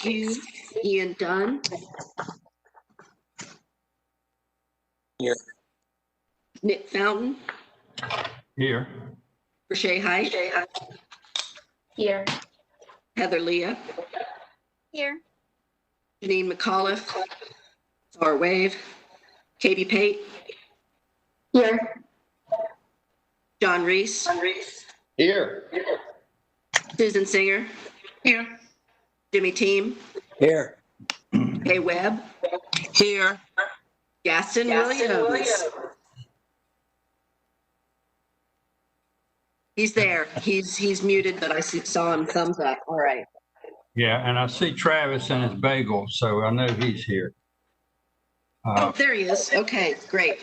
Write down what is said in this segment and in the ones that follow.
Hughes, Ian Dunn. Here. Nick Fountain, Here. Rashay Height, Here. Heather Leah, Here. Janine McAuliffe, Zara Wave, Katie Pate, Here. John Reese, Here. Susan Singer, Here. Jimmy Team, Here. Kay Webb, Here. Gaston Williams. He's there. He's muted, but I saw him thumbs up. All right. Yeah, and I see Travis and his bagel, so I know he's here. Oh, there he is. Okay, great.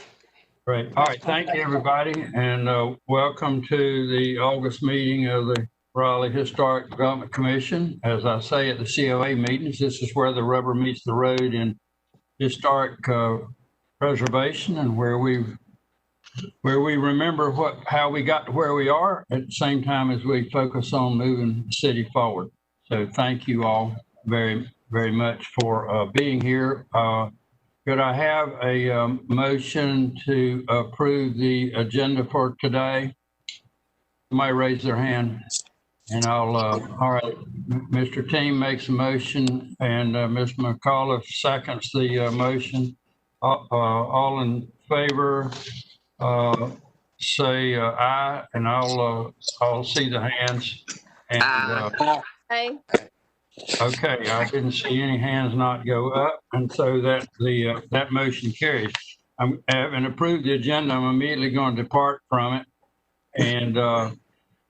Great. All right, thank you, everybody, and welcome to the August meeting of the Raleigh Historic Development Commission. As I say at the CoA meetings, this is where the rubber meets the road in historic preservation, and where we remember how we got to where we are at the same time as we focus on moving the city forward. So thank you all very, very much for being here. Could I have a motion to approve the agenda for today? Somebody raise their hand, and I'll, all right, Mr. Team makes a motion, and Mr. McAuliffe seconds the motion. All in favor, say aye, and I'll see the hands. And Aye. okay, I didn't see any hands not go up, and so that that motion carries. Having approved the agenda, I'm immediately going to depart from it, and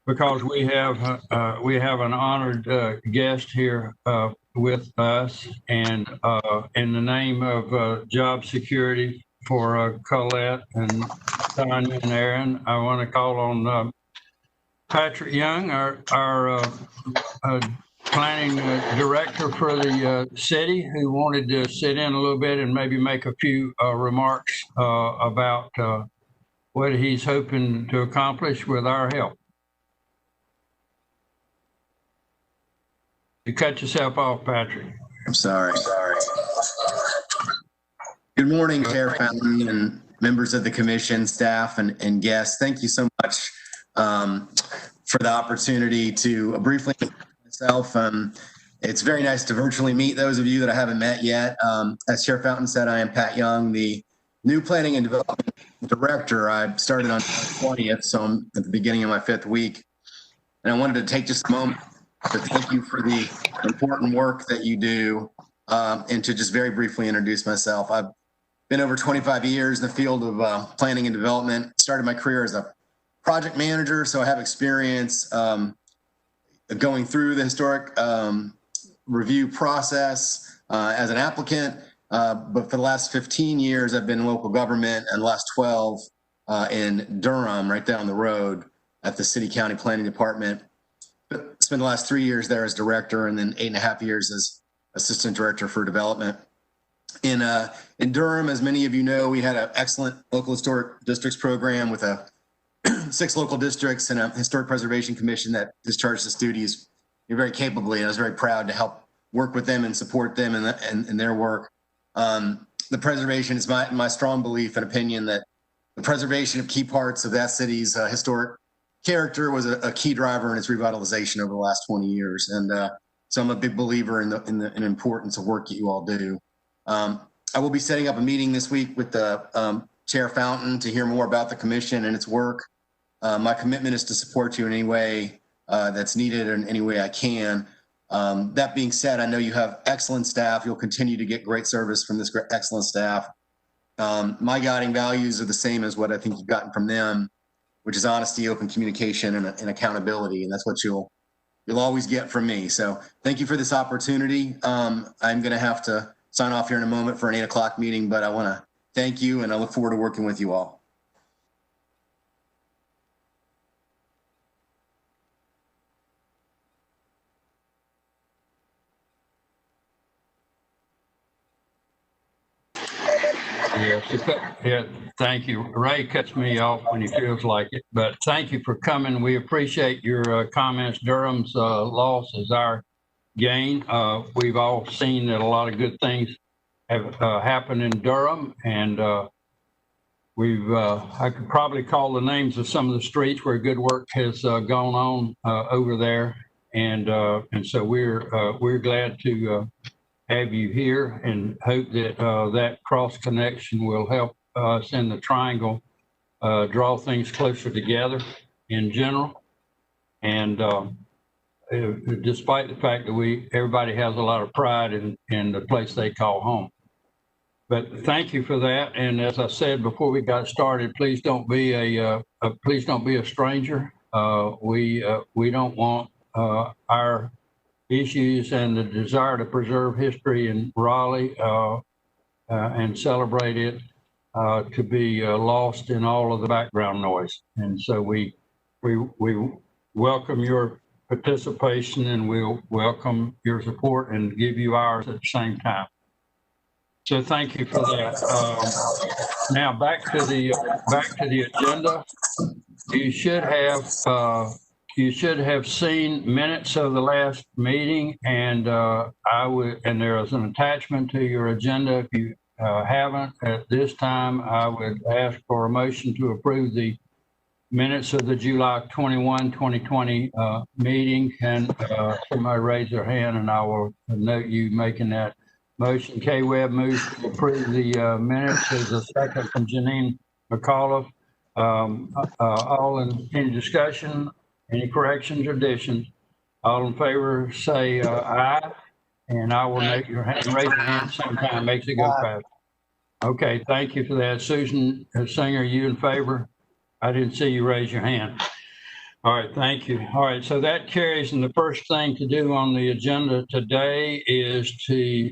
because we have an honored guest here with us, and in the name of job security for Colette and Tanya and Aaron, I want to call on Patrick Young, our planning director for the city, who wanted to sit in a little bit and maybe make a few remarks about what he's hoping to accomplish with our help. You cut yourself off, Patrick. I'm sorry. Good morning, Chair Fountain and members of the commission, staff, and guests. Thank you so much for the opportunity to briefly introduce myself. It's very nice to virtually meet those of you that I haven't met yet. As Chair Fountain said, I am Pat Young, the new Planning and Development Director. I started on the 20th, so I'm at the beginning of my 5th week. And I wanted to take just a moment to thank you for the important work that you do, and to just very briefly introduce myself. I've been over 25 years in the field of planning and development. Started my career as a project manager, so I have experience going through the historic review process as an applicant. But for the last 15 years, I've been in local government, and the last 12 in Durham, right down the road at the City County Planning Department. Spent the last 3 years there as director, and then 8.5 years as assistant director for development. In Durham, as many of you know, we had an excellent local historic districts program with 6 local districts and a historic preservation commission that discharged its duties very capably. And I was very proud to help work with them and support them in their work. The preservation is my strong belief and opinion that the preservation of key parts of that city's historic character was a key driver in its revitalization over the last 20 years. And so I'm a big believer in the importance of work that you all do. I will be setting up a meeting this week with the Chair Fountain to hear more about the commission and its work. My commitment is to support you in any way that's needed or in any way I can. That being said, I know you have excellent staff. You'll continue to get great service from this excellent staff. My guiding values are the same as what I think you've gotten from them, which is honesty, open communication, and accountability. And that's what you'll always get from me. So thank you for this opportunity. I'm going to have to sign off here in a moment for an 8 o'clock meeting, but I want to thank you, and I look forward to working with you all. Yeah, thank you. Ray cuts me off when he feels like it, but thank you for coming. We appreciate your comments. Durham's loss is our gain. We've all seen that a lot of good things have happened in Durham, and I could probably call the names of some of the streets where good work has gone on over there, and so we're glad to have you here, and hope that that cross connection will help us in the triangle draw things closer together in general. And despite the fact that everybody has a lot of pride in the place they call home. But thank you for that. And as I said before we got started, please don't be a stranger. We don't want our issues and the desire to preserve history in Raleigh and celebrate it to be lost in all of the background noise. And so we welcome your participation, and we'll welcome your support and give you ours at the same time. So thank you for that. Now back to the agenda. You should have seen minutes of the last meeting, and there is an attachment to your agenda. If you haven't at this time, I would ask for a motion to approve the minutes of the July 21, 2020 meeting. Can somebody raise their hand, and I will note you making that motion. K. Webb moves to approve the minutes. There's a second from Janine McAuliffe. All in any discussion, any corrections or additions? All in favor say aye, and I will make your hand, raise your hand sometime, makes it go fast. Okay, thank you for that. Susan Singer, are you in favor? I didn't see you raise your hand. All right, thank you. All right, so that carries, and the first thing to do on the agenda today is to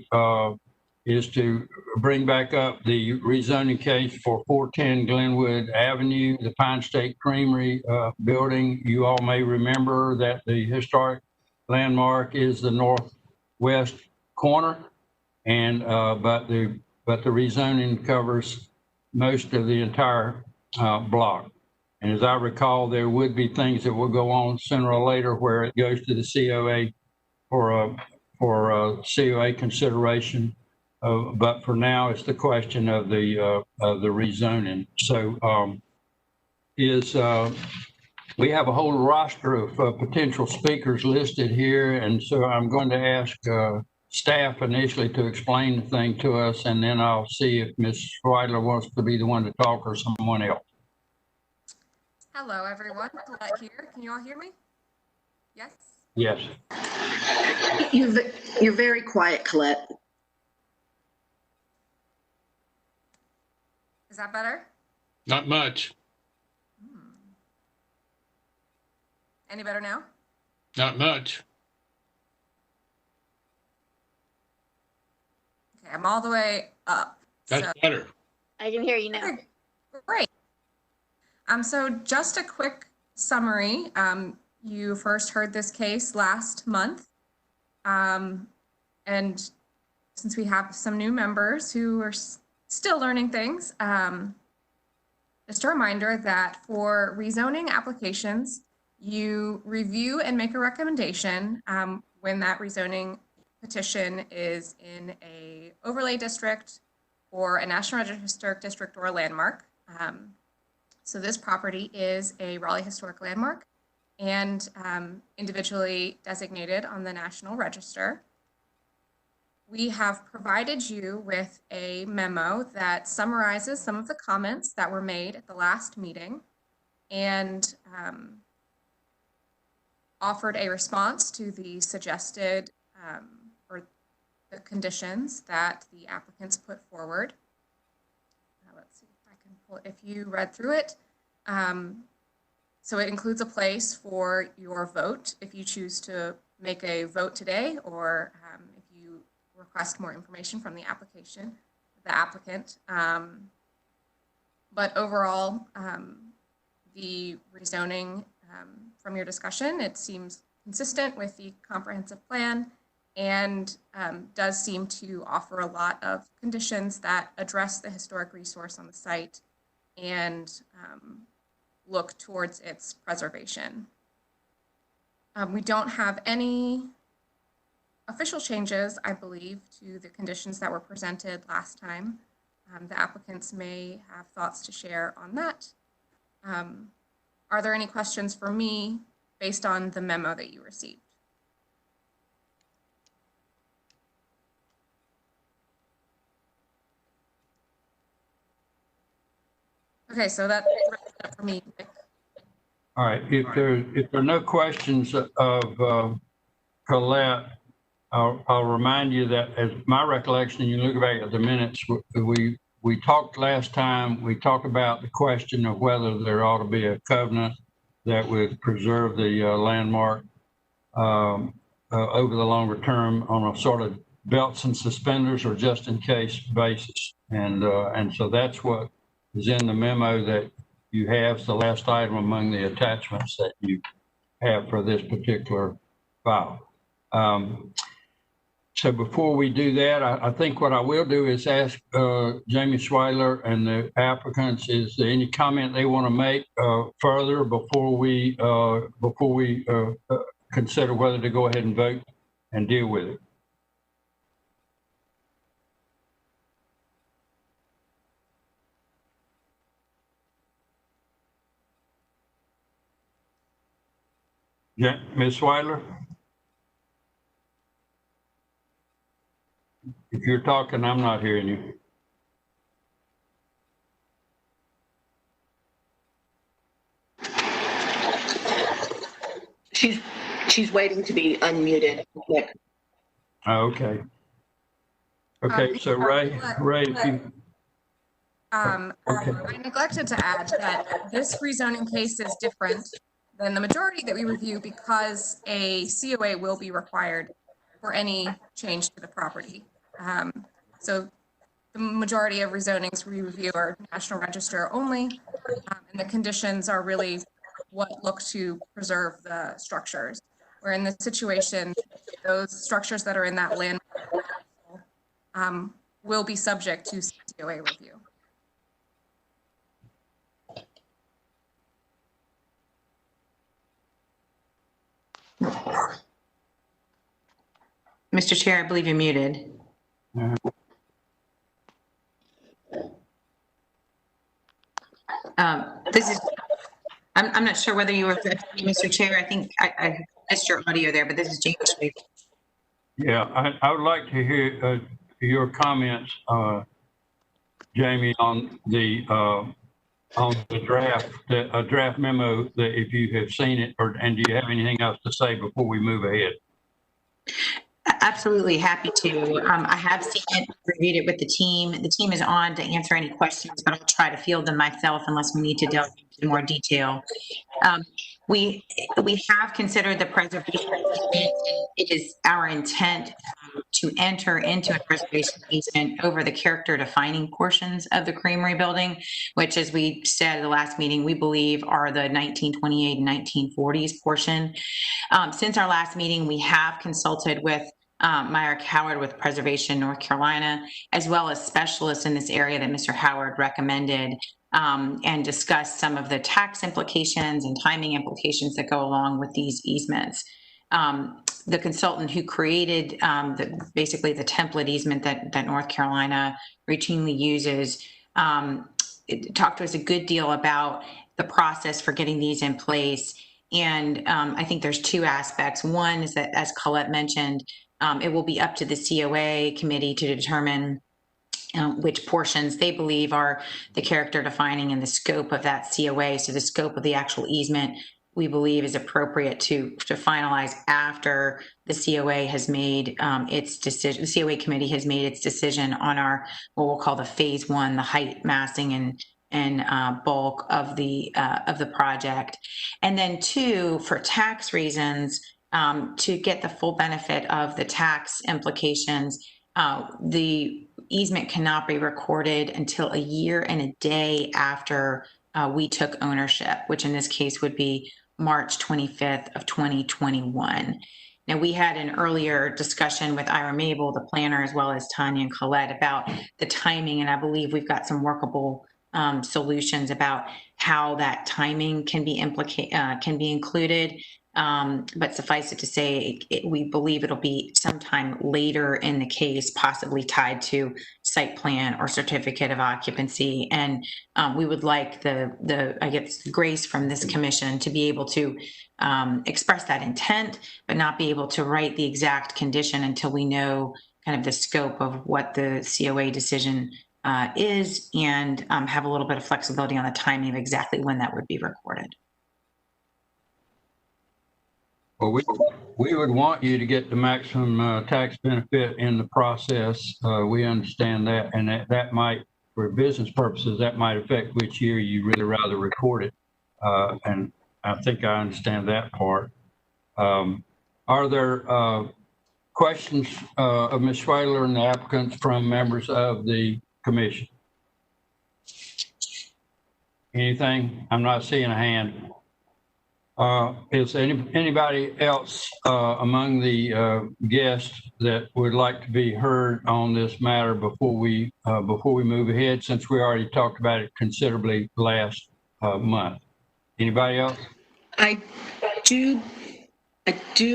bring back up the rezoning case for 410 Glenwood Avenue, the Pine State Creamery building. You all may remember that the historic landmark is the northwest corner, and but the rezoning covers most of the entire block. And as I recall, there would be things that will go on sooner or later where it goes to the COA for COA consideration. But for now, it's the question of the rezoning. So we have a whole roster of potential speakers listed here. And so I'm going to ask staff initially to explain the thing to us, and then I'll see if Ms. Schweidler wants to be the one to talk or someone else. Hello, everyone. Colette here. Can you all hear me? Yes? Yes. You're very quiet, Colette. Is that better? Not much. Any better now? Not much. Okay, I'm all the way up. That's better. I can hear you now. Okay, great. So just a quick summary. You first heard this case last month. And since we have some new members who are still learning things, just a reminder that for rezoning applications, you review and make a recommendation when that rezoning petition is in a overlay district or a National Register Historic District or a landmark. So this property is a Raleigh Historic Landmark and individually designated on the National Register. We have provided you with a memo that summarizes some of the comments that were made at the last meeting and offered a response to the suggested or the conditions that the applicants put forward. Let's see if I can pull it. If you read through it, so it includes a place for your vote if you choose to make a vote today, or if you request more information from the applicant. But overall, the rezoning from your discussion, it seems consistent with the comprehensive plan and does seem to offer a lot of conditions that address the historic resource on the site and look towards its preservation. We don't have any official changes, I believe, to the conditions that were presented last time. The applicants may have thoughts to share on that. Are there any questions for me based on the memo that you received? Okay, so that's it for me. All right, if there are no questions of Colette, I'll remind you that as my recollection, you look back at the minutes, we talked last time, we talked about the question of whether there ought to be a covenant that would preserve the landmark over the longer term on a sort of belts and suspenders or just in case basis. And so that's what is in the memo that you have. It's the last item among the attachments that you have for this particular file. So before we do that, I think what I will do is ask Jamie Schweiler and the applicants, is there any comment they want to make further before we consider whether to go ahead and vote and deal with it? Yeah, Ms. Schweiler? If you're talking, I'm not hearing you. She's waiting to be unmuted. Nick. Oh, okay. Okay, so Ray, if you, okay. I neglected to add that this rezoning case is different than the majority that we review because a COA will be required for any change to the property. So the majority of rezonings we review are National Register only, and the conditions are really what look to preserve the structures. Where in this situation, those structures that are in that land will be subject to COA review. Mr. Chair, I believe you're muted. This is, I'm not sure whether you were, Mr. Chair, I think I missed your audio there, but this is James. Yeah, I would like to hear your comments, Jamie, on the draft memo, that if you have seen it, and do you have anything else to say before we move ahead? Absolutely happy to. I have seen it, reviewed it with the team. The team is on to answer any questions, but I'll try to field them myself unless we need to delve into more detail. We have considered the preservation easement. It is our intent to enter into a preservation easement over the character defining portions of the Creamery building, which, as we said at the last meeting, we believe are the 1928 and 1940s portion. Since our last meeting, we have consulted with Myrick Howard with Preservation North Carolina, as well as specialists in this area that Mr. Howard recommended, and discussed some of the tax implications and timing implications that go along with these easements. The consultant who created basically the template easement that North Carolina routinely uses talked to us a good deal about the process for getting these in place. And I think there's two aspects. One is that, as Colette mentioned, it will be up to the COA committee to determine which portions they believe are the character defining and the scope of that COA. So the scope of the actual easement, we believe, is appropriate to finalize after the COA has made its decision. The COA committee has made its decision on our, what we'll call the phase one, the height, massing, and bulk of the project. And then two, for tax reasons, to get the full benefit of the tax implications, the easement cannot be recorded until a year and a day after we took ownership, which in this case would be March 25th of 2021. Now, we had an earlier discussion with Ira Mabel, the planner, as well as Tanya and Colette, about the timing, and I believe we've got some workable solutions about how that timing can be included. But suffice it to say, we believe it'll be sometime later in the case, possibly tied to site plan or certificate of occupancy. And we would like I guess, grace from this commission to be able to express that intent, but not be able to write the exact condition until we know kind of the scope of what the COA decision is, and have a little bit of flexibility on the timing of exactly when that would be recorded. Well, we would want you to get the maximum tax benefit in the process. We understand that, and that might, for business purposes, that might affect which year you really rather record it. And I think I understand that part. Are there questions of Ms. Schwaler and the applicants from members of the commission? Anything? I'm not seeing a hand. Is anybody else among the guests that would like to be heard on this matter before we move ahead, since we already talked about it considerably last month? Anybody else? I do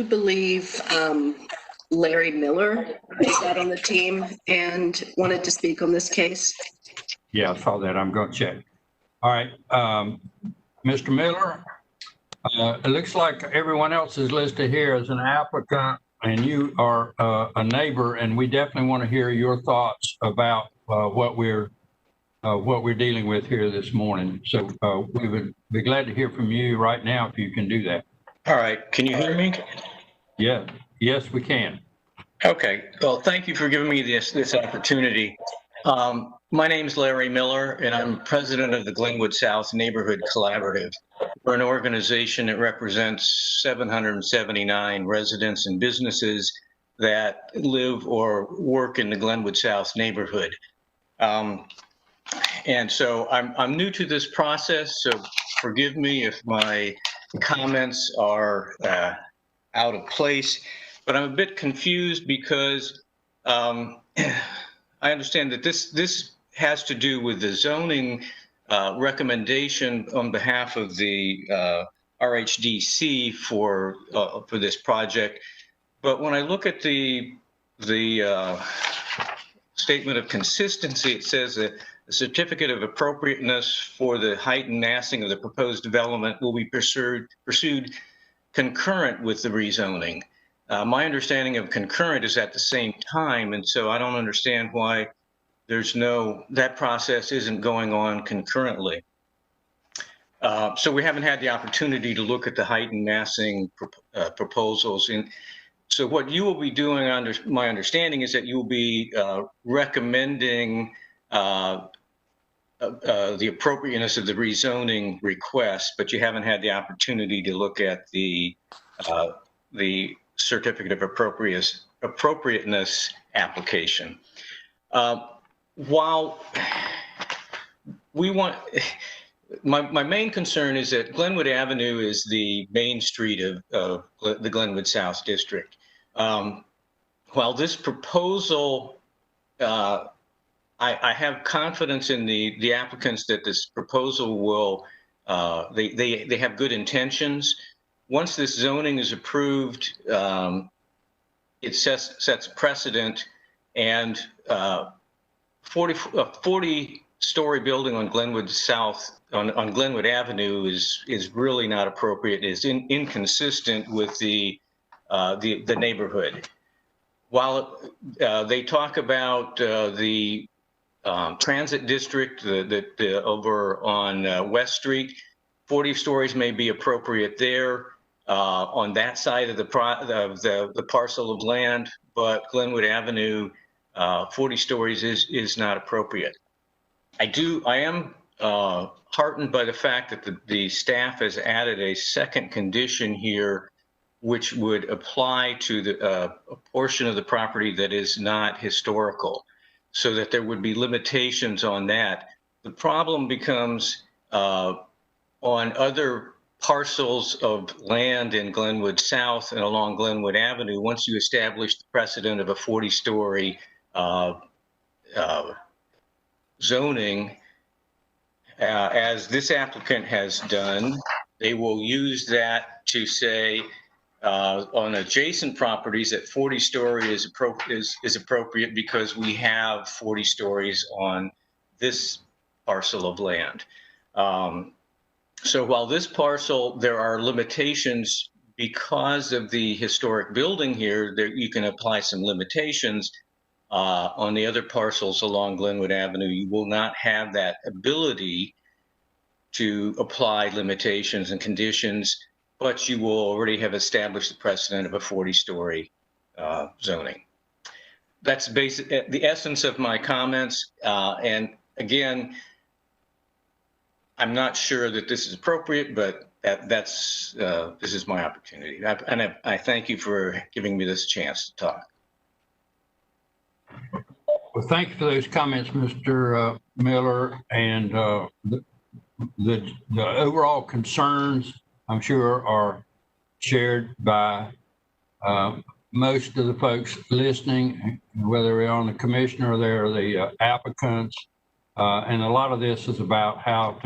believe Larry Miller is out on the team and wanted to speak on this case. Yeah, I saw that. I'm going to check. All right, Mr. Miller. It looks like everyone else is listed here as an applicant, and you are a neighbor, and we definitely want to hear your thoughts about what we're dealing with here this morning. So we would be glad to hear from you right now if you can do that. All right. Can you hear me? Yeah. Yes, we can. Okay. Well, thank you for giving me this opportunity. My name is Larry Miller, and I'm president of the Glenwood South Neighborhood Collaborative. We're an organization that represents 779 residents and businesses that live or work in the Glenwood South neighborhood. And so I'm new to this process, so forgive me if my comments are out of place, but I'm a bit confused because I understand that this has to do with the zoning recommendation on behalf of the RHDC for this project. But when I look at the statement of consistency, it says that the certificate of appropriateness for the height and massing of the proposed development will be pursued concurrent with the rezoning. My understanding of concurrent is at the same time, and so I don't understand why that process isn't going on concurrently. So we haven't had the opportunity to look at the height and massing proposals. And so what you will be doing, under my understanding, is that you will be recommending the appropriateness of the rezoning request, but you haven't had the opportunity to look at the certificate of appropriateness application. While we want, my main concern is that Glenwood Avenue is the main street of the Glenwood South District. While this proposal, I have confidence in the applicants that this proposal will, they have good intentions. Once this zoning is approved, it sets precedent, and 40-story building on Glenwood South, on Glenwood Avenue is really not appropriate. It is inconsistent with the neighborhood. While they talk about the transit district over on West Street, 40 stories may be appropriate there on that side of the parcel of land, but Glenwood Avenue, 40 stories is not appropriate. I am heartened by the fact that the staff has added a second condition here, which would apply to a portion of the property that is not historical, so that there would be limitations on that. The problem becomes on other parcels of land in Glenwood South and along Glenwood Avenue. Once you establish the precedent of a 40-story zoning, as this applicant has done, They will use that to say on adjacent properties that 40-story is appropriate because we have 40 stories on this parcel of land. So while this parcel, there are limitations because of the historic building here, there you can apply some limitations. On the other parcels along Glenwood Avenue, you will not have that ability to apply limitations and conditions, but you will already have established the precedent of a 40-story zoning. That's basic, the essence of my comments. And again, I'm not sure that this is appropriate, but this is my opportunity. And I thank you for giving me this chance to talk. Well, thank you for those comments, Mr. Miller, and the overall concerns, I'm sure, are shared by most of the folks listening, whether they're on the commission or they're the applicants. And a lot of this is about how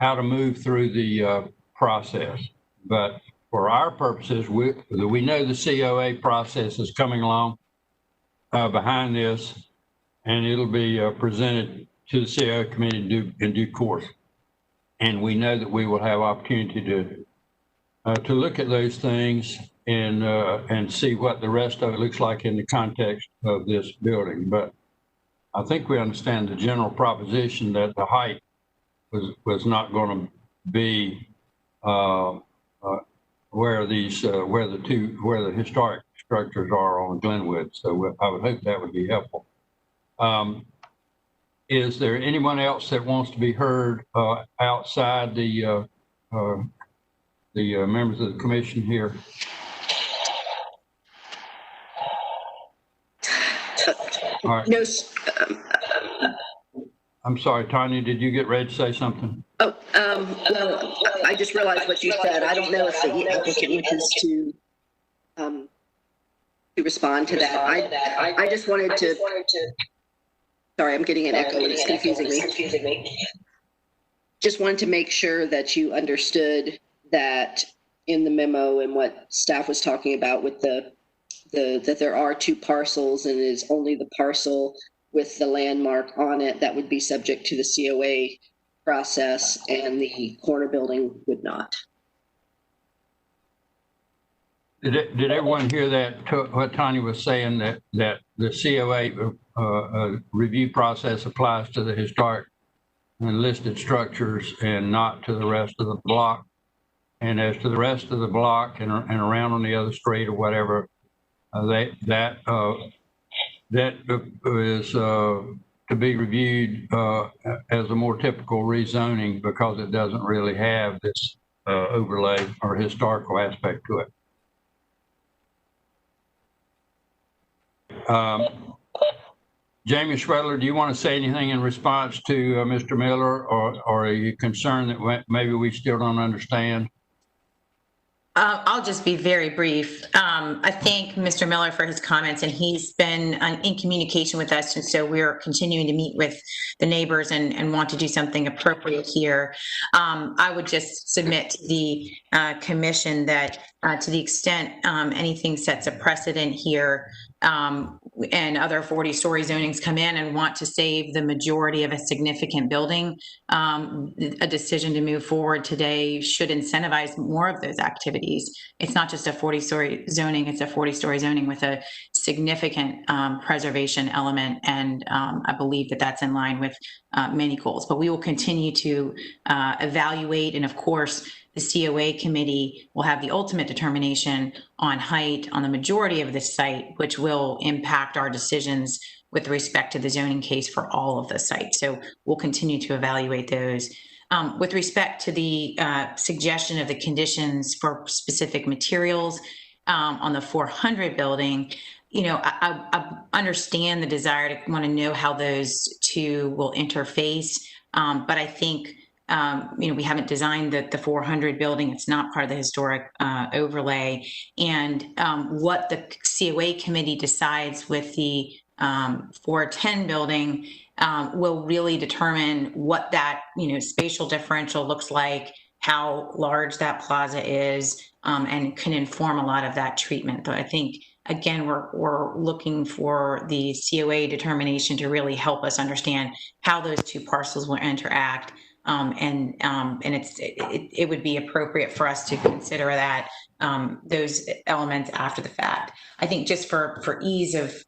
to move through the process. But for our purposes, we know the CoA process is coming along behind this, and it'll be presented to the CoA committee in due course. And we know that we will have opportunity to look at those things and see what the rest of it looks like in the context of this building. But I think we understand the general proposition that the height was not going to be where the historic structures are on Glenwood. So I would hope that would be helpful. Is there anyone else that wants to be heard outside the members of the commission here? All right. No. I'm sorry, Tanya, did you get ready to say something? Oh, well, I just realized what you said. I don't know if the applicant wishes to respond to that. I just wanted to. Sorry, I'm getting an echo. It's confusing me. Just wanted to make sure that you understood that in the memo and what staff was talking about with that there are two parcels, and it is only the parcel with the landmark on it that would be subject to the CoA process, and the corner building would not. Did everyone hear that, what Tanya was saying, that the CoA review process applies to the historic and listed structures and not to the rest of the block? And as to the rest of the block and around on the other street or whatever, that is to be reviewed as a more typical rezoning, because it doesn't really have this overlay or historical aspect to it. Jamie Schwedler, do you want to say anything in response to Mr. Miller, or are you concerned that maybe we still don't understand? I'll just be very brief. I thank Mr. Miller for his comments, and he's been in communication with us, and so we're continuing to meet with the neighbors and want to do something appropriate here. I would just submit to the commission that to the extent anything sets a precedent here, and other 40-story zonings come in and want to save the majority of a significant building, a decision to move forward today should incentivize more of those activities. It's not just a 40-story zoning, it's a 40-story zoning with a significant preservation element, and I believe that that's in line with many goals. But we will continue to evaluate, and of course, the CoA committee will have the ultimate determination on height on the majority of this site, which will impact our decisions with respect to the zoning case for all of the sites. So we'll continue to evaluate those. With respect to the suggestion of the conditions for specific materials on the 400 building, you know, I understand the desire to want to know how those two will interface, but I think you know, we haven't designed the 400 building. It's not part of the historic overlay. And what the CoA committee decides with the 410 building will really determine what that, you know, spatial differential looks like how large that plaza is, and can inform a lot of that treatment. But I think, again, we're looking for the COA determination to really help us understand how those two parcels will interact. And it would be appropriate for us to consider that, those elements after the fact. I think just for ease of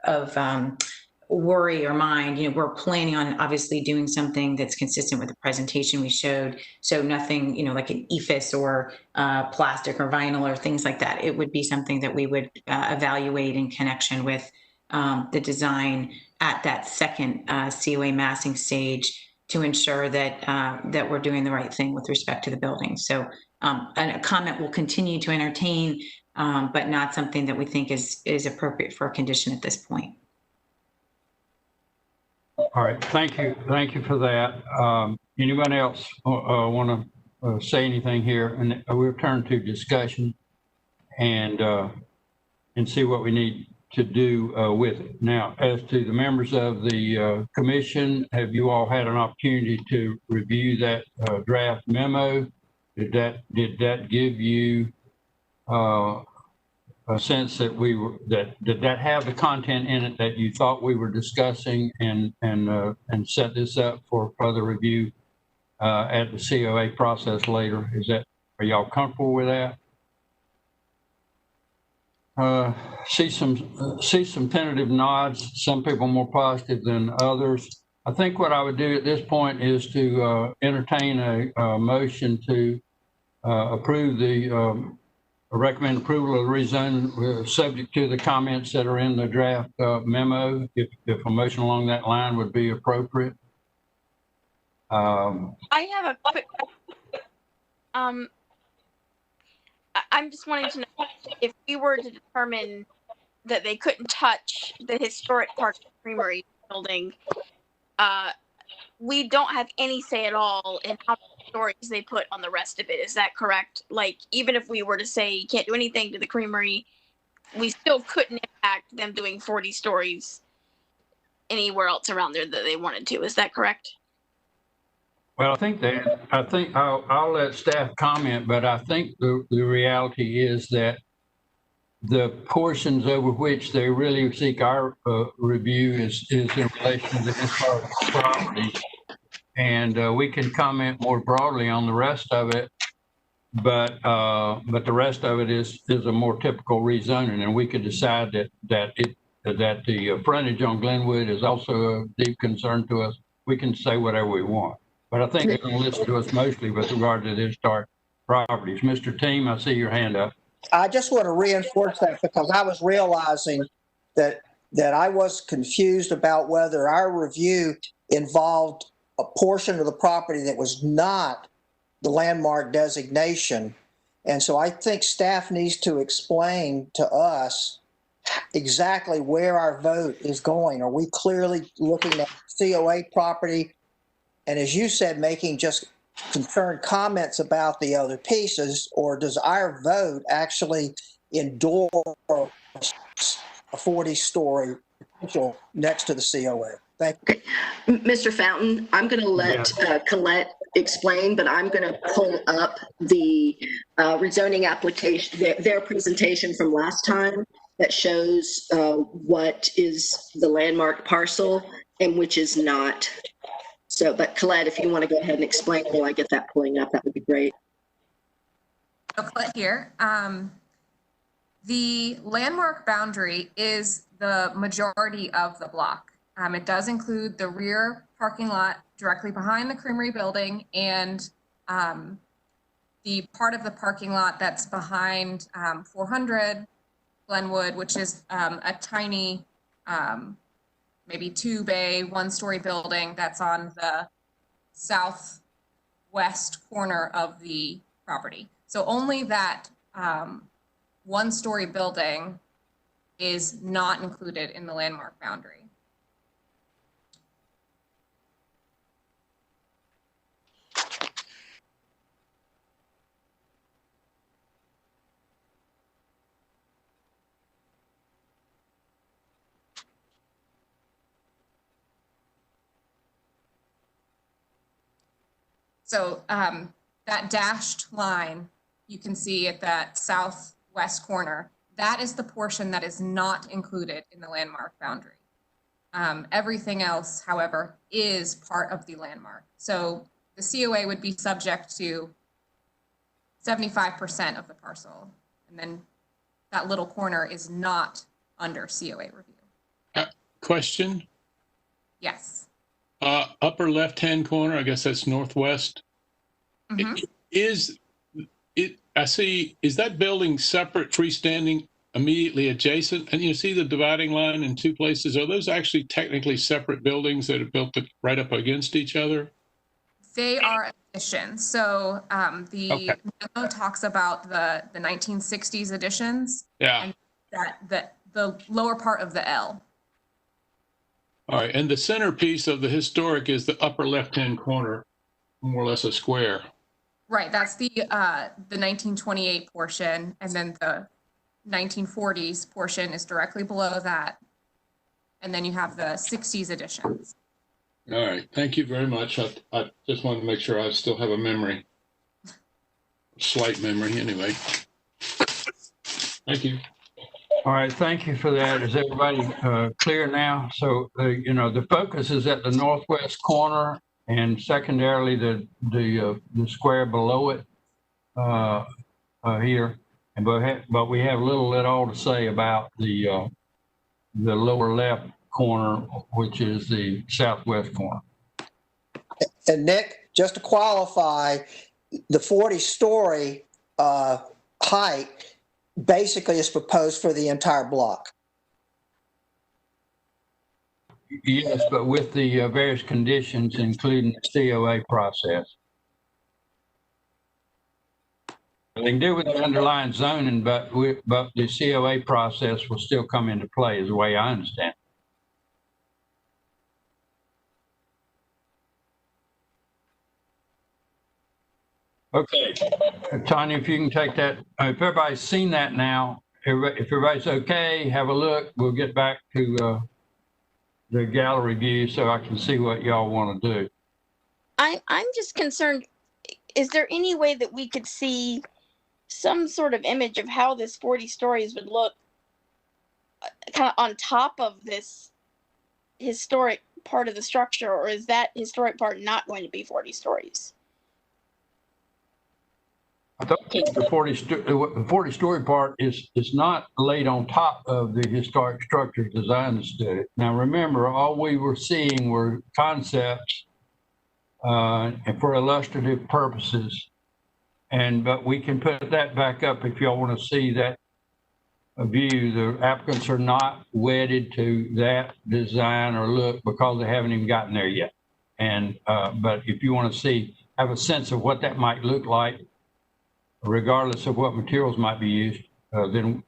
worry or mind, we're planning on obviously doing something that's consistent with the presentation we showed. So nothing, like an EFIS or plastic or vinyl or things like that. It would be something that we would evaluate in connection with the design at that second COA massing stage to ensure that that we're doing the right thing with respect to the building. So a comment we'll continue to entertain, but not something that we think is appropriate for a condition at this point. All right, thank you for that. Anyone else want to say anything here? And we'll turn to discussion and see what we need to do with it. Now, as to the members of the commission, have you all had an opportunity to review that draft memo? Did that give you a sense that did that have the content in it that you thought we were discussing, and set this up for further review at the COA process later? Are y'all comfortable with that? See some tentative nods. Some people more positive than others. I think what I would do at this point is to entertain a motion to approve the recommend approval of the rezone subject to the comments that are in the draft memo. If a motion along that line would be appropriate. I have a quick. I'm just wanting to know if we were to determine that they couldn't touch the historic part of the Creamery building, we don't have any say at all in how many stories they put on the rest of it. Is that correct? Like, even if we were to say you can't do anything to the Creamery, we still couldn't impact them doing 40 stories anywhere else around there that they wanted to. Is that correct? Well, I think I'll let staff comment, but I think the reality is that the portions over which they really seek our review is in relation to the historic property. And we can comment more broadly on the rest of it, but the rest of it is a more typical rezoning, and we could decide that the frontage on Glenwood is also a deep concern to us. We can say whatever we want, but I think they're going to listen to us mostly with regard to the historic properties. Mr. Team, I see your hand up. I just want to reinforce that because I was realizing that I was confused about whether our review involved a portion of the property that was not the landmark designation. And so I think staff needs to explain to us exactly where our vote is going. Are we clearly looking at COA property? And as you said, making just concerned comments about the other pieces, or does our vote actually endorse a 40-story potential next to the COA? Thank you. Okay. Mr. Fountain, I'm going to let Colette explain, but I'm going to pull up the rezoning application, their presentation from last time that shows what is the landmark parcel and which is not. So, but Colette, if you want to go ahead and explain while I get that pulling up, that would be great. So Colette here. The landmark boundary is the majority of the block. It does include the rear parking lot directly behind the Creamery building and the part of the parking lot that's behind 400 Glenwood, which is a tiny, maybe 2-bay, 1-story building that's on the southwest corner of the property. So only that 1-story building is not included in the landmark boundary. So that dashed line you can see at that southwest corner, that is the portion that is not included in the landmark boundary. Everything else, however, is part of the landmark. So the COA would be subject to 75% of the parcel. And then that little corner is not under COA review. Question? Yes. Upper left-hand corner, I guess that's northwest. Mhm. I see, is that building separate, freestanding, immediately adjacent? And you see the dividing line in two places. Are those actually technically separate buildings that are built right up against each other? They are additions. So the memo talks about the 1960s additions. Yeah. And that the lower part of the L. All right. And the centerpiece of the historic is the upper left-hand corner, more or less a square. Right. That's the 1928 portion, and then the 1940s portion is directly below that. And then you have the 60s additions. All right. Thank you very much. I just wanted to make sure I still have a memory. Slight memory, anyway. Thank you. All right, thank you for that. Is everybody clear now? So, the focus is at the northwest corner, and secondarily the square below it here. But we have little at all to say about the lower left corner, which is the southwest corner. And Nick, just to qualify, the 40-story height basically is proposed for the entire block. Yes, but with the various conditions, including the CoA process. They can do with the underlying zoning, but the CoA process will still come into play, is the way I understand it. Okay, Tanya, if you can take that, if everybody's seen that now, if everybody's okay, have a look. We'll get back to the gallery view so I can see what y'all want to do. I'm just concerned, is there any way that we could see some sort of image of how this 40 stories would look kind of on top of this historic part of the structure, or is that historic part not going to be 40 stories? I thought the 40-story part is not laid on top of the historic structures as I understood it. Now, remember, all we were seeing were concepts and for illustrative purposes. But we can put that back up if y'all want to see that view. The applicants are not wedded to that design or look because they haven't even gotten there yet. But if you want to have a sense of what that might look like, regardless of what materials might be used, then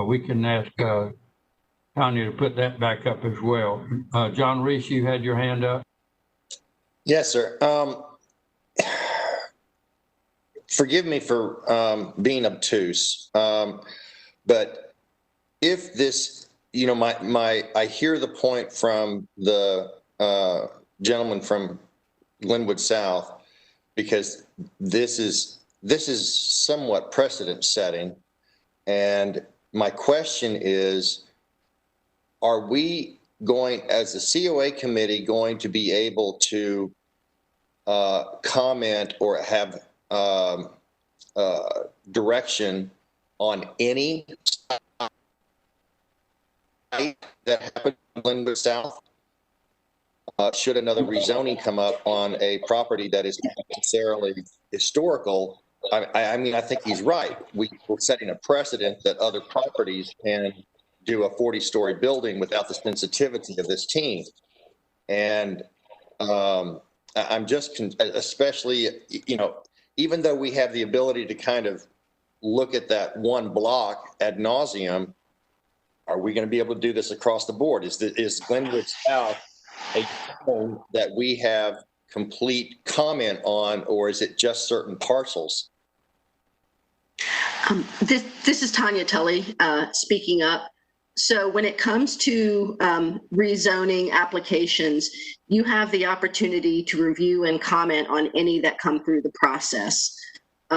we can ask Tanya to put that back up as well. John Reese, you had your hand up. Yes, sir. Forgive me for being obtuse, but if this, I hear the point from the gentleman from Glenwood South, because this is somewhat precedent setting. And my question is, are we going, as the COA committee, going to be able to comment or have direction on any that happened in Glenwood South? Should another rezoning come up on a property that is not necessarily historical? I think he's right. We're setting a precedent that other properties can do a 40-story building without the sensitivity of this team. And I'm just, especially, even though we have the ability to kind of look at that one block ad nauseum, are we going to be able to do this across the board? Is Glenwood South a zone that we have complete comment on, or is it just certain parcels? This is Tanya Tully speaking up. So when it comes to rezoning applications, you have the opportunity to review and comment on any that come through the process.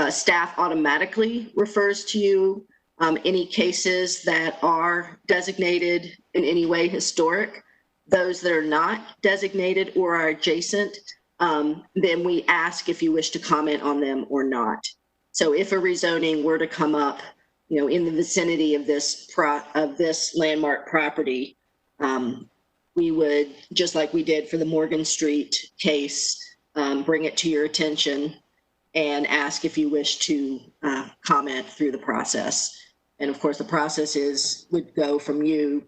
Staff automatically refers to you any cases that are designated in any way historic. Those that are not designated or are adjacent, then we ask if you wish to comment on them or not. So if a rezoning were to come up, in the vicinity of this landmark property, we would, just like we did for the Morgan Street case, bring it to your attention and ask if you wish to comment through the process. And of course, the process would go from you,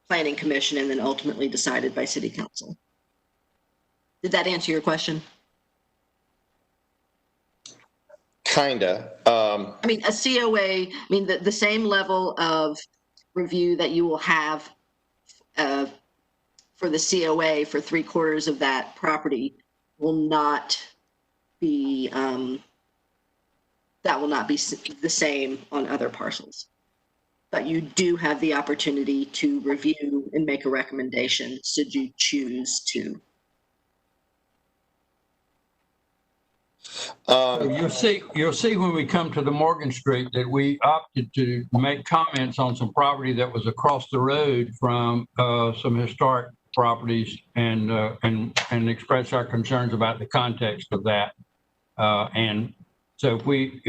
Planning Commission, and then ultimately decided by City Council. Did that answer your question? Kinda. I mean, a COA, the same level of review that you will have for the COA for 3/4 of that property will not be, that will not be the same on other parcels. But you do have the opportunity to review and make a recommendation should you choose to. You'll see when we come to the Morgan Street that we opted to make comments on some property that was across the road from some historic properties and express our concerns about the context of that. And so if we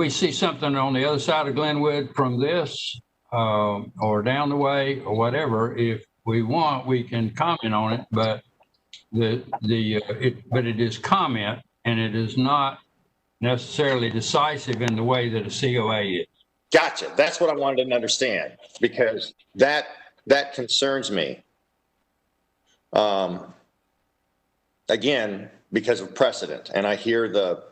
see something on the other side of Glenwood from this or down the way or whatever, if we want, we can comment on it. But it is comment, and it is not necessarily decisive in the way that a COA is. Gotcha. That's what I wanted to understand, because that concerns me. Again, because of precedent, and I hear the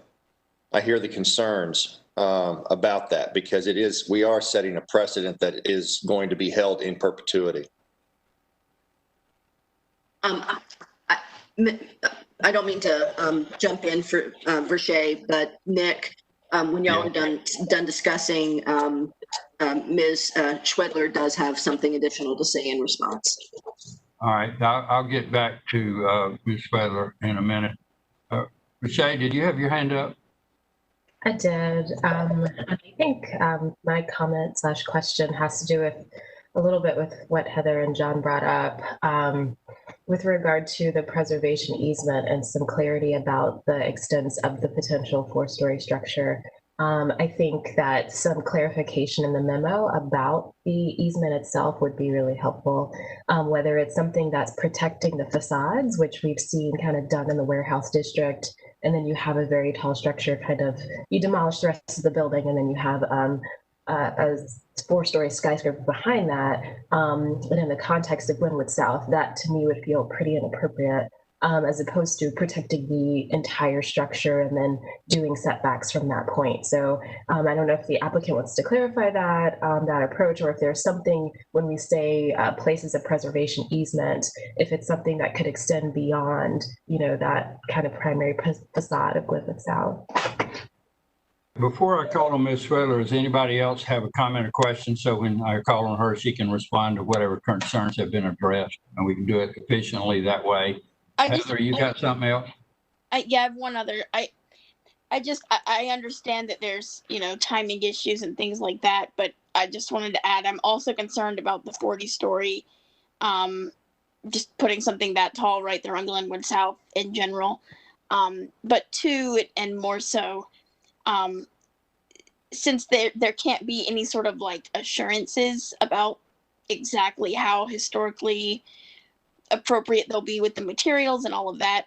concerns about that, because we are setting a precedent that is going to be held in perpetuity. I don't mean to jump in for Verche, but Nick, when y'all are done discussing, Ms. Schwedler does have something additional to say in response. All right, I'll get back to Ms. Schwedler in a minute. Verche, did you have your hand up? I did. I think my comment / question has to do with a little bit with what Heather and John brought up with regard to the preservation easement and some clarity about the extents of the potential 4-story structure. I think that some clarification in the memo about the easement itself would be really helpful, whether it's something that's protecting the facades, which we've seen kind of done in the warehouse district, and then you have a very tall structure, kind of, you demolish the rest of the building, and then you have a 4-story skyscraper behind that. And in the context of Glenwood South, that to me would feel pretty inappropriate, as opposed to protecting the entire structure and then doing setbacks from that point. So I don't know if the applicant wants to clarify that approach, or if there's something when we say places of preservation easement, if it's something that could extend beyond, that kind of primary facade of Glenwood South. Before I call on Ms. Schwedler, does anybody else have a comment or question? So when I call on her, she can respond to whatever concerns have been addressed, and we can do it efficiently that way. Heather, you got something else? Yeah, I have one other. I understand that there's, timing issues and things like that, but I just wanted to add, I'm also concerned about the 40-story, just putting something that tall right there on Glenwood South in general. But two, and more so, since there can't be any sort of like assurances about exactly how historically appropriate they'll be with the materials and all of that,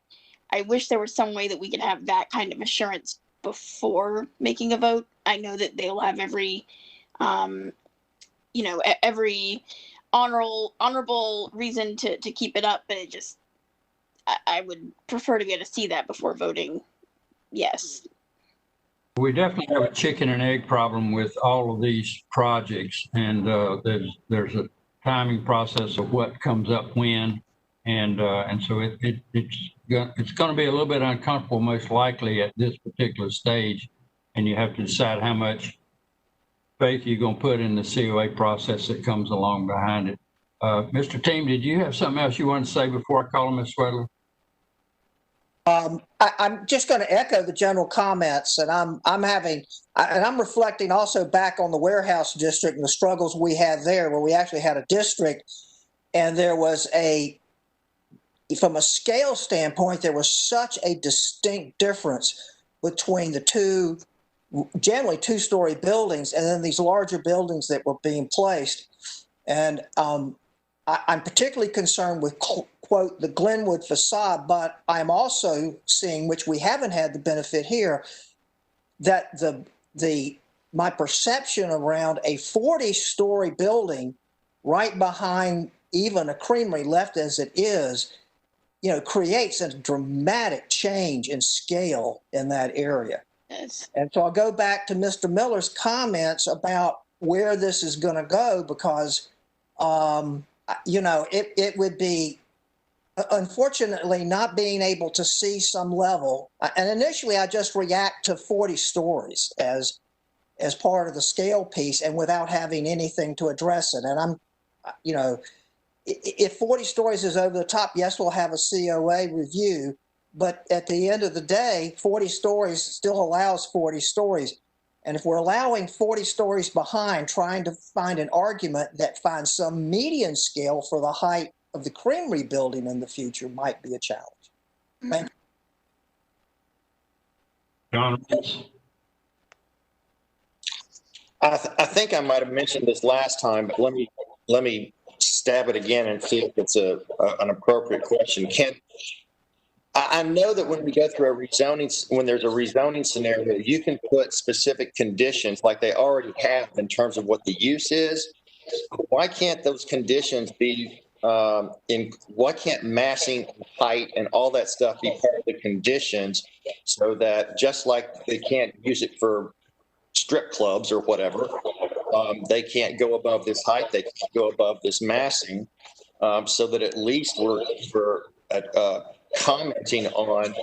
I wish there was some way that we could have that kind of assurance before making a vote. I know that they'll have every, every honorable reason to keep it up, but I would prefer to be able to see that before voting. Yes. We definitely have a chicken and egg problem with all of these projects, and there's a timing process of what comes up when, and so it's going to be a little bit uncomfortable, most likely at this particular stage, and you have to decide how much faith you're going to put in the COA process that comes along behind it. Mr. Team, did you have something else you wanted to say before I call on Ms. Swedler? I'm just going to echo the general comments, and I'm reflecting also back on the warehouse district and the struggles we had there, where we actually had a district, and there was from a scale standpoint, there was such a distinct difference between the two, generally two-story buildings, and then these larger buildings that were being placed. And I'm particularly concerned with, quote, the Glenwood facade, but I'm also seeing, which we haven't had the benefit here, that my perception around a 40-story building right behind even a creamery, left as it is, creates a dramatic change in scale in that area. Yes. And so I'll go back to Mr. Miller's comments about where this is going to go, because it would be, unfortunately, not being able to see some level. And initially, I just react to 40 stories as part of the scale piece, and without having anything to address it. And if 40 stories is over the top, yes, we'll have a COA review. But at the end of the day, 40 stories still allows 40 stories. And if we're allowing 40 stories behind, trying to find an argument that finds some median scale for the height of the creamery building in the future might be a challenge. Thank you. John? I think I might have mentioned this last time, but let me stab it again and see if it's an appropriate question. I know that when we go through when there's a rezoning scenario, you can put specific conditions like they already have in terms of what the use is. Why can't those conditions be why can't massing, height, and all that stuff be part of the conditions, so that just like they can't use it for strip clubs or whatever, they can't go above this height, they can't go above this massing, so that at least we're commenting on,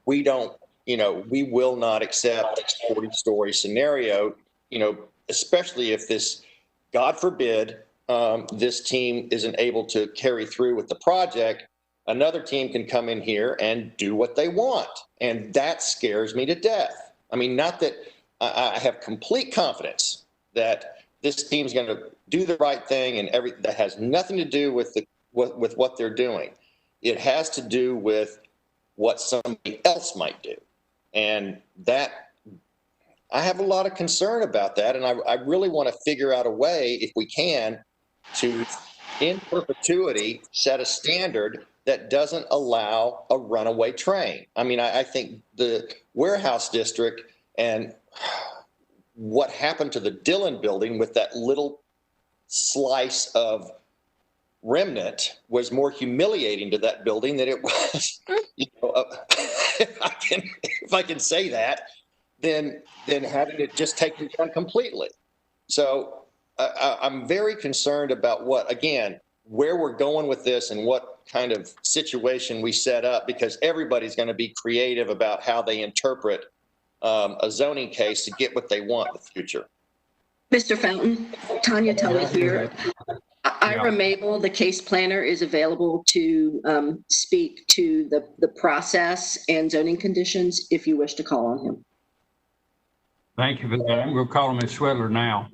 we will not accept this 40-story scenario, especially if this, God forbid, this team isn't able to carry through with the project, another team can come in here and do what they want. And that scares me to death. I mean, not that I have complete confidence that this team's going to do the right thing, and that has nothing to do with what they're doing. It has to do with what somebody else might do. And that, I have a lot of concern about that. And I really want to figure out a way, if we can, to, in perpetuity, set a standard that doesn't allow a runaway train. I mean, I think the warehouse district and what happened to the Dillon building with that little slice of remnant was more humiliating to that building than it was, if I can say that, than having it just taken down completely. So I'm very concerned about where we're going with this and what kind of situation we set up, because everybody's going to be creative about how they interpret a zoning case to get what they want in the future. Mr. Fountain, Tanya Tully here. Ira Mabel, the case planner, is available to speak to the process and zoning conditions if you wish to call on him. Thank you for that. I'm going to call Ms. Swedler now.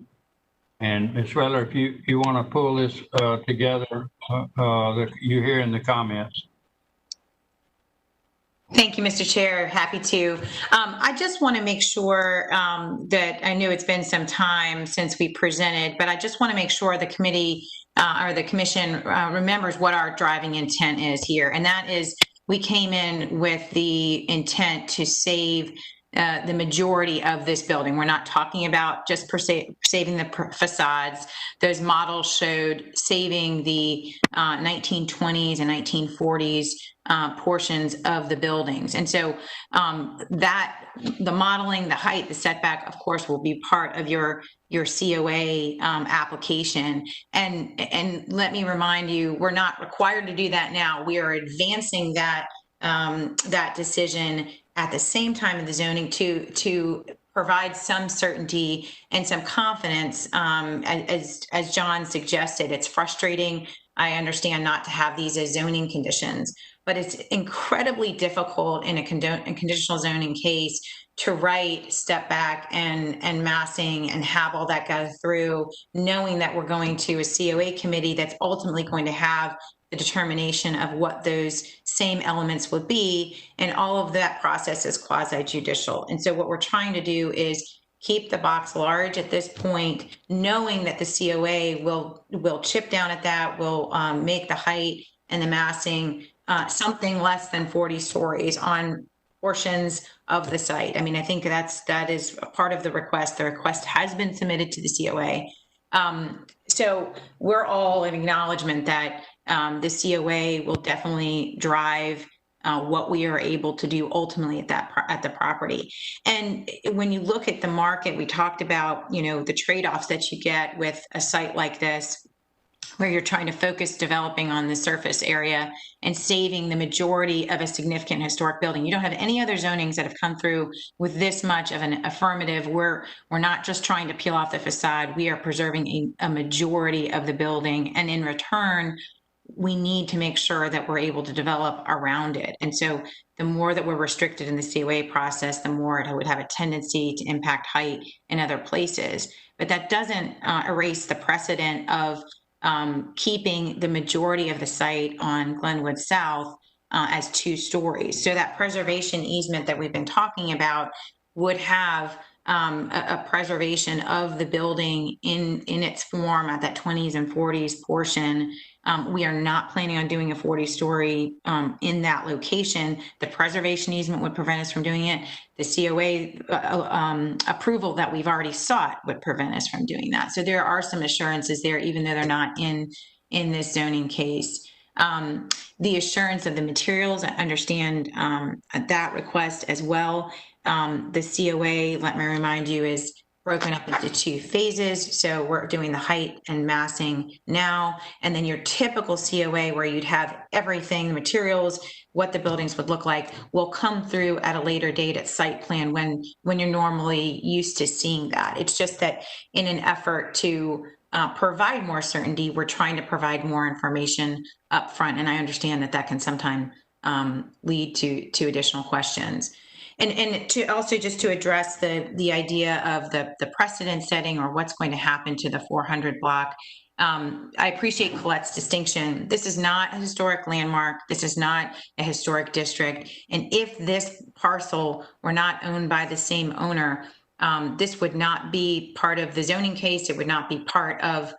And Ms. Swedler, if you want to pull this together, that you hear in the comments. Thank you, Mr. Chair. Happy to. I just want to make sure that I know it's been some time since we presented, but I just want to make sure the committee or the commission remembers what our driving intent is here. And that is, we came in with the intent to save the majority of this building. We're not talking about just saving the facades. Those models showed saving the 1920s and 1940s portions of the buildings. And so that the modeling, the height, the setback, of course, will be part of your COA application. And let me remind you, we're not required to do that now. We are advancing that that decision at the same time of the zoning to provide some certainty and some confidence. As John suggested, it's frustrating. I understand not to have these as zoning conditions, but it's incredibly difficult in a conditional zoning case to write step back and massing and have all that go through, knowing that we're going to a COA committee that's ultimately going to have the determination of what those same elements would be, and all of that process is quasi-judicial. And so what we're trying to do is keep the box large at this point, knowing that the COA will chip down at that, will make the height and the massing something less than 40 stories on portions of the site. I mean, I think that is a part of the request. The request has been submitted to the COA. So we're all in acknowledgement that the COA will definitely drive what we are able to do ultimately at the property. And when you look at the market, we talked about, the trade-offs that you get with a site like this, where you're trying to focus developing on the surface area and saving the majority of a significant historic building. You don't have any other zonings that have come through with this much of an affirmative. We're not just trying to peel off the facade. We are preserving a majority of the building. And in return, we need to make sure that we're able to develop around it. And so the more that we're restricted in the COA process, the more it would have a tendency to impact height in other places. But that doesn't erase the precedent of keeping the majority of the site on Glenwood South as 2 stories. So that preservation easement that we've been talking about would have a preservation of the building in its form at that 20s and 40s portion. We are not planning on doing a 40-story in that location. The preservation easement would prevent us from doing it. The COA approval that we've already sought would prevent us from doing that. So there are some assurances there, even though they're not in this zoning case. The assurance of the materials, I understand that request as well. The COA, let me remind you, is broken up into 2 phases. So we're doing the height and massing now, and then your typical COA where you'd have everything, the materials, what the buildings would look like, will come through at a later date at site plan when you're normally used to seeing that. It's just that in an effort to provide more certainty, we're trying to provide more information up front. And I understand that can sometimes lead to additional questions. And to also just to address the idea of the precedent setting or what's going to happen to the 400 block, I appreciate Colette's distinction. This is not a historic landmark. This is not a historic district. And if this parcel were not owned by the same owner, this would not be part of the zoning case. It would not be part of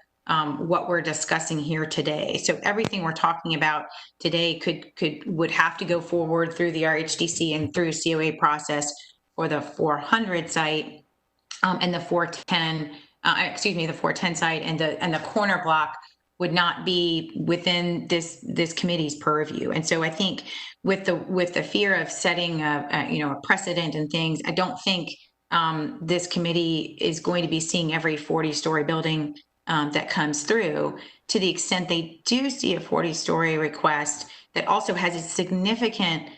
what we're discussing here today. So everything we're talking about today would have to go forward through the RHDC and through COA process for the 400 site and the 410. The 410 site and the corner block would not be within this committee's purview. And so I think with the fear of setting a precedent and things, I don't think this committee is going to be seeing every 40-story building that comes through. To the extent they do see a 40-story request that also has a significant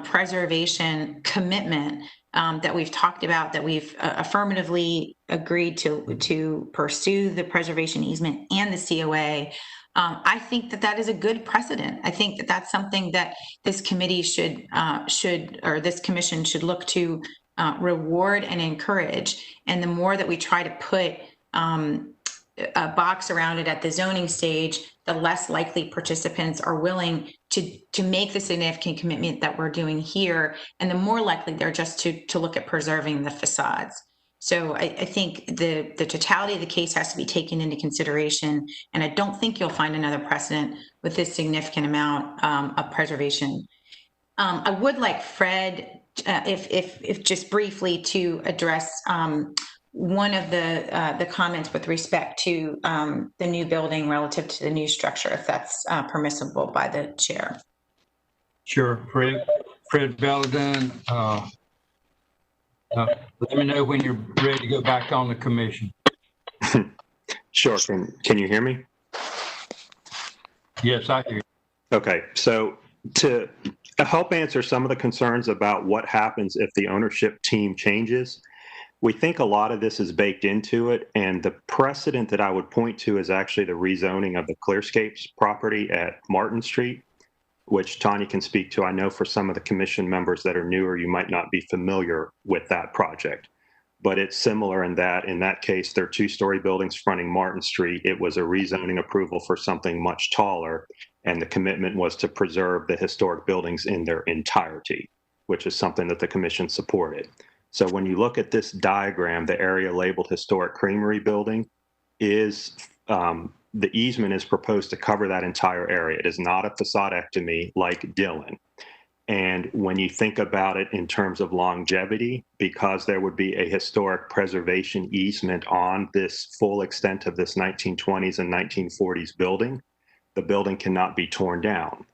preservation commitment that we've talked about, that we've affirmatively agreed to pursue the preservation easement and the COA, I think that is a good precedent. I think that that's something that this committee or this commission should look to reward and encourage. And the more that we try to put a box around it at the zoning stage, the less likely participants are willing to make the significant commitment that we're doing here, and the more likely they're just to look at preserving the facades. So I think the totality of the case has to be taken into consideration, and I don't think you'll find another precedent with this significant amount of preservation. I would like Fred, if just briefly, to address one of the comments with respect to the new building relative to the new structure, if that's permissible by the chair. Sure, Fred Belladin. Let me know when you're ready to go back on the commission. Sure. Can you hear me? Yes, I hear you. Okay. So to help answer some of the concerns about what happens if the ownership team changes, We think a lot of this is baked into it, and the precedent that I would point to is actually the rezoning of the Clearscapes property at Martin Street, which Tanya can speak to. I know for some of the commission members that are newer, you might not be familiar with that project, but it's similar in that case, there are two-story buildings fronting Martin Street. It was a rezoning approval for something much taller, and the commitment was to preserve the historic buildings in their entirety, which is something that the commission supported. So when you look at this diagram, the area labeled Historic Creamery Building is, the easement is proposed to cover that entire area. It is not a facadectomy like Dillon. And when you think about it in terms of longevity, because there would be a historic preservation easement on this full extent of this 1920s and 1940s building, the building cannot be torn down.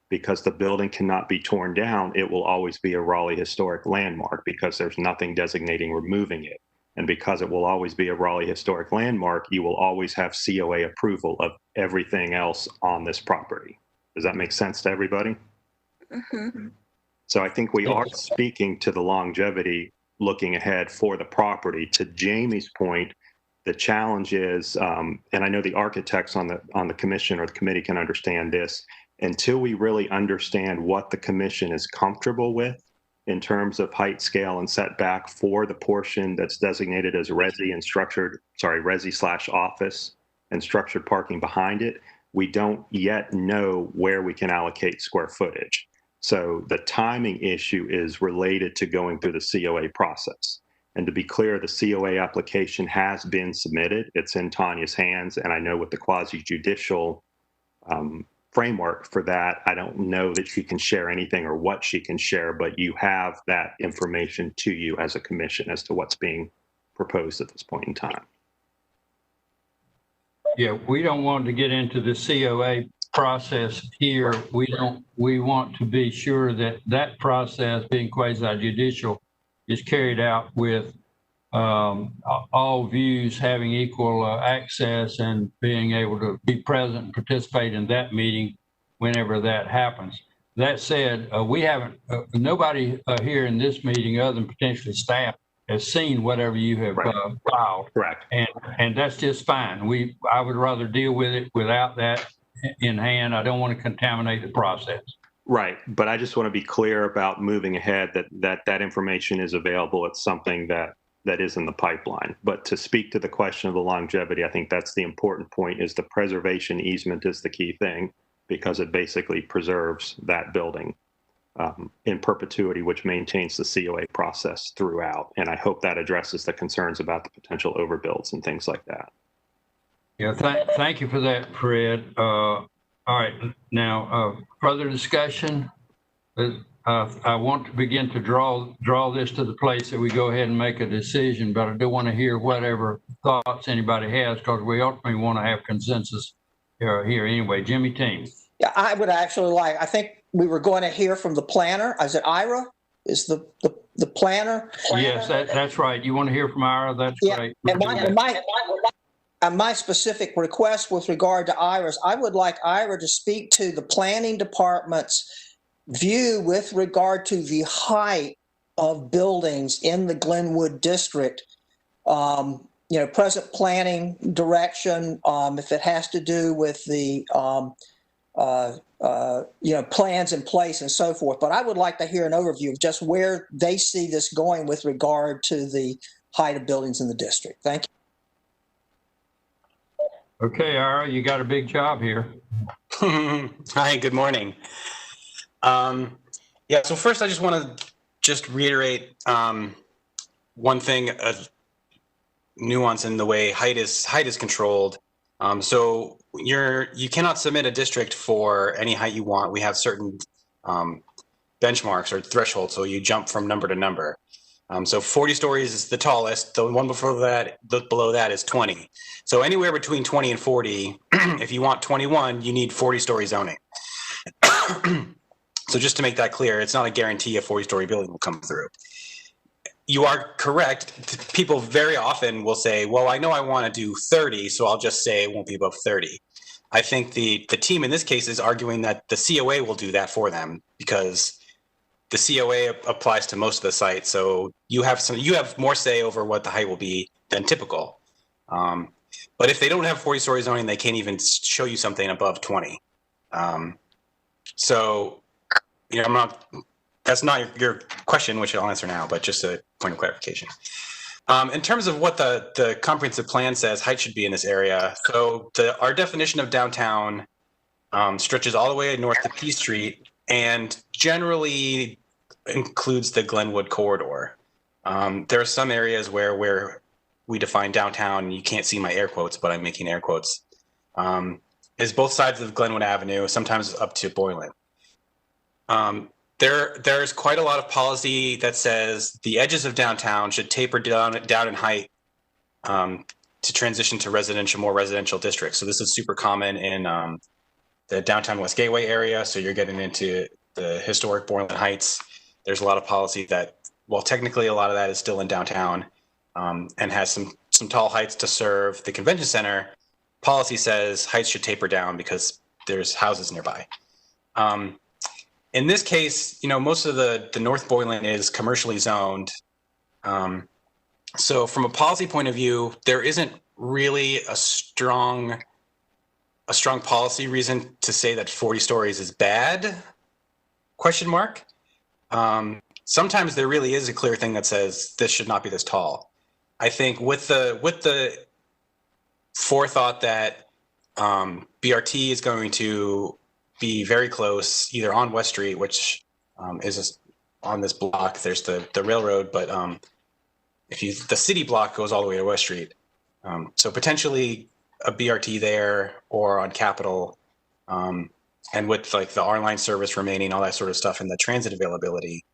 Because the building cannot be torn down, it will always be a Raleigh historic landmark because there's nothing designating removing it. And because it will always be a Raleigh historic landmark, you will always have COA approval of everything else on this property. Does that make sense to everybody? Mm-hmm. So I think we are speaking to the longevity looking ahead for the property. To Jamie's point, the challenge is, and I know the architects on the commission or the committee can understand this, until we really understand what the commission is comfortable with in terms of height, scale, and setback for the portion that's designated as resi and structured, resi/office and structured parking behind it, we don't yet know where we can allocate square footage. So the timing issue is related to going through the COA process. And to be clear, the COA application has been submitted. It's in Tanya's hands, and I know with the quasi-judicial framework for that, I don't know that she can share anything or what she can share, but you have that information to you as a commission as to what's being proposed at this point in time. Yeah, we don't want to get into the COA process here. We want to be sure that that process, being quasi-judicial, is carried out with all views having equal access and being able to be present and participate in that meeting whenever that happens. That said, we haven't, nobody here in this meeting other than potentially staff has seen whatever you have filed. Correct. And that's just fine. I would rather deal with it without that in hand. I don't want to contaminate the process. Right, but I just want to be clear about moving ahead that information is available. It's something that is in the pipeline. But to speak to the question of the longevity, I think that's the important point, is the preservation easement is the key thing, because it basically preserves that building in perpetuity, which maintains the COA process throughout. And I hope that addresses the concerns about the potential overbuilds and things like that. Yeah, thank you for that, Fred. All right, now further discussion. I want to begin to draw this to the place that we go ahead and make a decision, but I do want to hear whatever thoughts anybody has, because we ultimately want to have consensus here anyway. Jimmy Team. Yeah, I would actually I think we were going to hear from the planner. Is it Ira? Is the planner? Yes, that's right. You want to hear from Ira? That's great. And my specific request with regard to Ira's, I would like Ira to speak to the planning department's view with regard to the height of buildings in the Glenwood district. Present planning direction, if it has to do with the plans in place and so forth. But I would like to hear an overview of just where they see this going with regard to the height of buildings in the district. Thank you. Okay, Ira, you got a big job here. Hi, good morning. Yeah, so first I just want to reiterate one thing, a nuance in the way height is controlled. So you cannot submit a district for any height you want. We have certain benchmarks or thresholds, so you jump from number to number. So 40 stories is the tallest. The one below that is 20. So anywhere between 20 and 40, if you want 21, you need 40-story zoning. So just to make that clear, it's not a guarantee a 40-story building will come through. You are correct. People very often will say, well, I know I want to do 30, so I'll just say it won't be above 30. I think the team in this case is arguing that the COA will do that for them, because the COA applies to most of the sites, so you have more say over what the height will be than typical. But if they don't have 40 story zoning, they can't even show you something above 20. So, you know, that's not your question, which I'll answer now, but just a point of clarification. In terms of what the comprehensive plan says height should be in this area, so our definition of downtown stretches all the way north to P Street and generally includes the Glenwood corridor. There are some areas where we define downtown, and you can't see my air quotes, but I'm making air quotes, is both sides of Glenwood Avenue, sometimes up to Boylan. There's quite a lot of policy that says the edges of downtown should taper down in height to transition to more residential districts. So this is super common in the downtown West Gateway area. So you're getting into the historic Boylan Heights. There's a lot of policy that, well, technically a lot of that is still in downtown and has some tall heights to serve the convention center. Policy says heights should taper down because there's houses nearby. In this case, you know, most of the North Boylan is commercially zoned. So from a policy point of view, there isn't really a strong policy reason to say that 40 stories is bad, ? Sometimes there really is a clear thing that says this should not be this tall. I think with the forethought that BRT is going to be very close, either on West Street, which is on this block. There's the railroad, but the city block goes all the way to West Street. So potentially a BRT there or on Capitol, and with like the R line service remaining, all that sort of stuff, and the transit availability,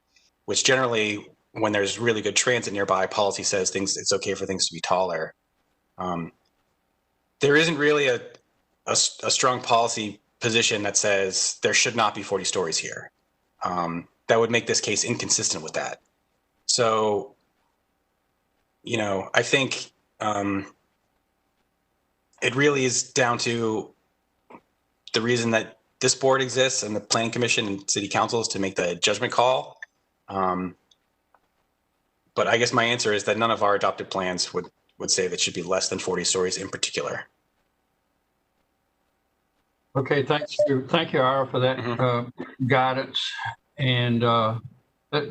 which generally, when there's really good transit nearby, policy says it's okay for things to be taller. There isn't really a strong policy position that says there should not be 40 stories here. That would make this case inconsistent with that. So, you know, I think it really is down to the reason that this board exists and the Planning Commission and City Council is to make the judgment call. But I guess my answer is that none of our adopted plans would say that it should be less than 40 stories in particular. Okay, thank you, Ira, for that guidance. And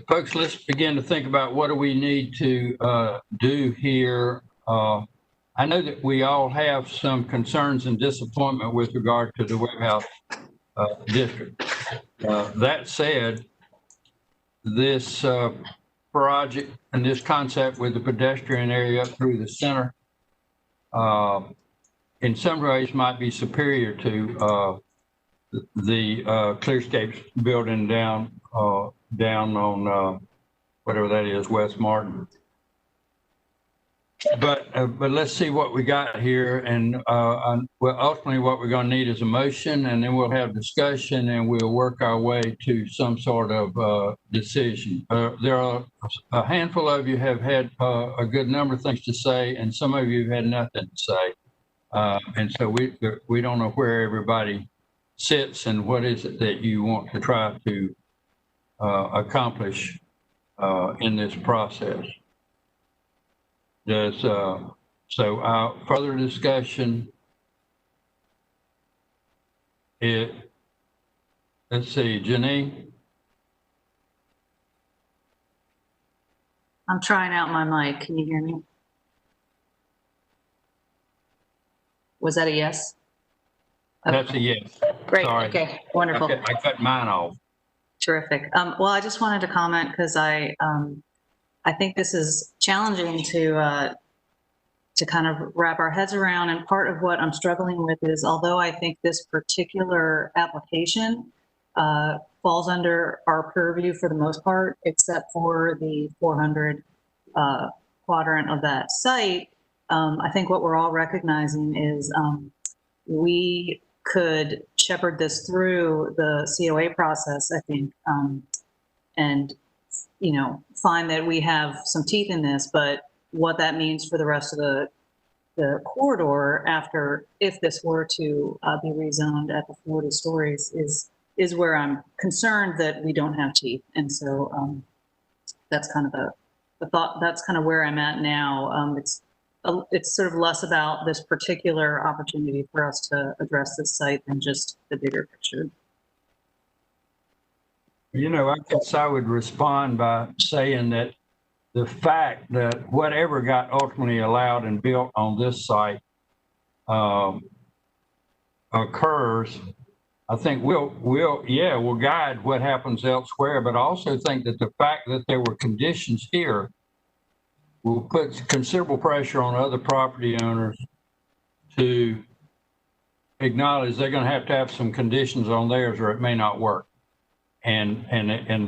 folks, let's begin to think about what do we need to do here. I know that we all have some concerns and disappointment with regard to the Webb House district. That said, this project and this concept with the pedestrian area up through the center in some ways might be superior to the Clearscapes building down on whatever that is, West Martin. But let's see what we got here, and well, ultimately what we're going to need is a motion, and then we'll have discussion, and we'll work our way to some sort of decision. There are a handful of you have had a good number of things to say, and some of you have had nothing to say, and so we don't know where everybody sits and what is it that you want to try to accomplish in this process. So further discussion. Let's see, Janine. I'm trying out my mic. Can you hear me? Was that a yes? Okay. That's a yes. Great. Sorry. Okay. Wonderful. I cut mine off. Terrific. Well, I just wanted to comment because I think this is challenging to kind of wrap our heads around. And part of what I'm struggling with is, although I think this particular application falls under our purview for the most part, except for the 400 quadrant of that site, I think what we're all recognizing is we could shepherd this through the CoA process, I think, and you know, find that we have some teeth in this, but what that means for the rest of the corridor after, if this were to be rezoned at the 40 stories, is is where I'm concerned that we don't have teeth. And so that's kind of the thought, that's kind of where I'm at now. It's sort of less about this particular opportunity for us to address this site than just the bigger picture. You know, I guess I would respond by saying that the fact that whatever got ultimately allowed and built on this site occurs, I think we'll guide what happens elsewhere, but I also think that the fact that there were conditions here will put considerable pressure on other property owners to acknowledge they're going to have some conditions on theirs or it may not work. And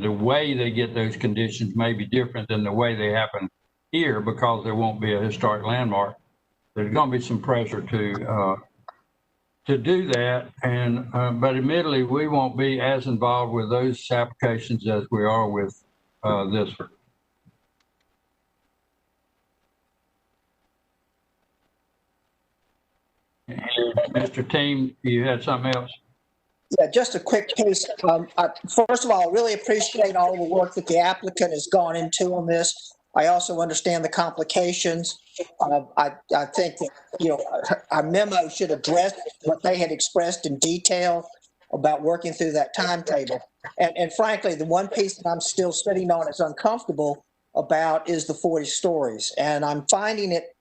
the way they get those conditions may be different than the way they happen here because there won't be a historic landmark. There's going to be some pressure to do that, and but admittedly we won't be as involved with those applications as we are with this one. Mr. Team, you had something else? Yeah, just a quick piece. First of all, I really appreciate all the work that the applicant has gone into on this. I also understand the complications. I think that, you know, our memo should address what they had expressed in detail about working through that timetable. And frankly, the one piece that I'm still sitting on is uncomfortable about is the 40 stories. And I'm finding it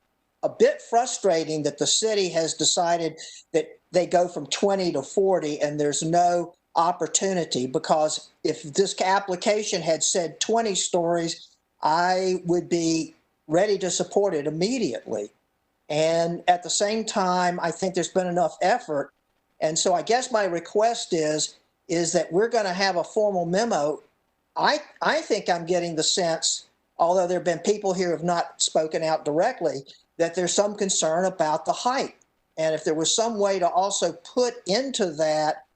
a bit frustrating that the city has decided that they go from 20 to 40 and there's no opportunity, because if this application had said 20 stories, I would be ready to support it immediately. And at the same time, I think there's been enough effort. And so I guess my request is that we're going to have a formal memo. I think I'm getting the sense, although there have been people here who have not spoken out directly, that there's some concern about the height. And if there was some way to also put into that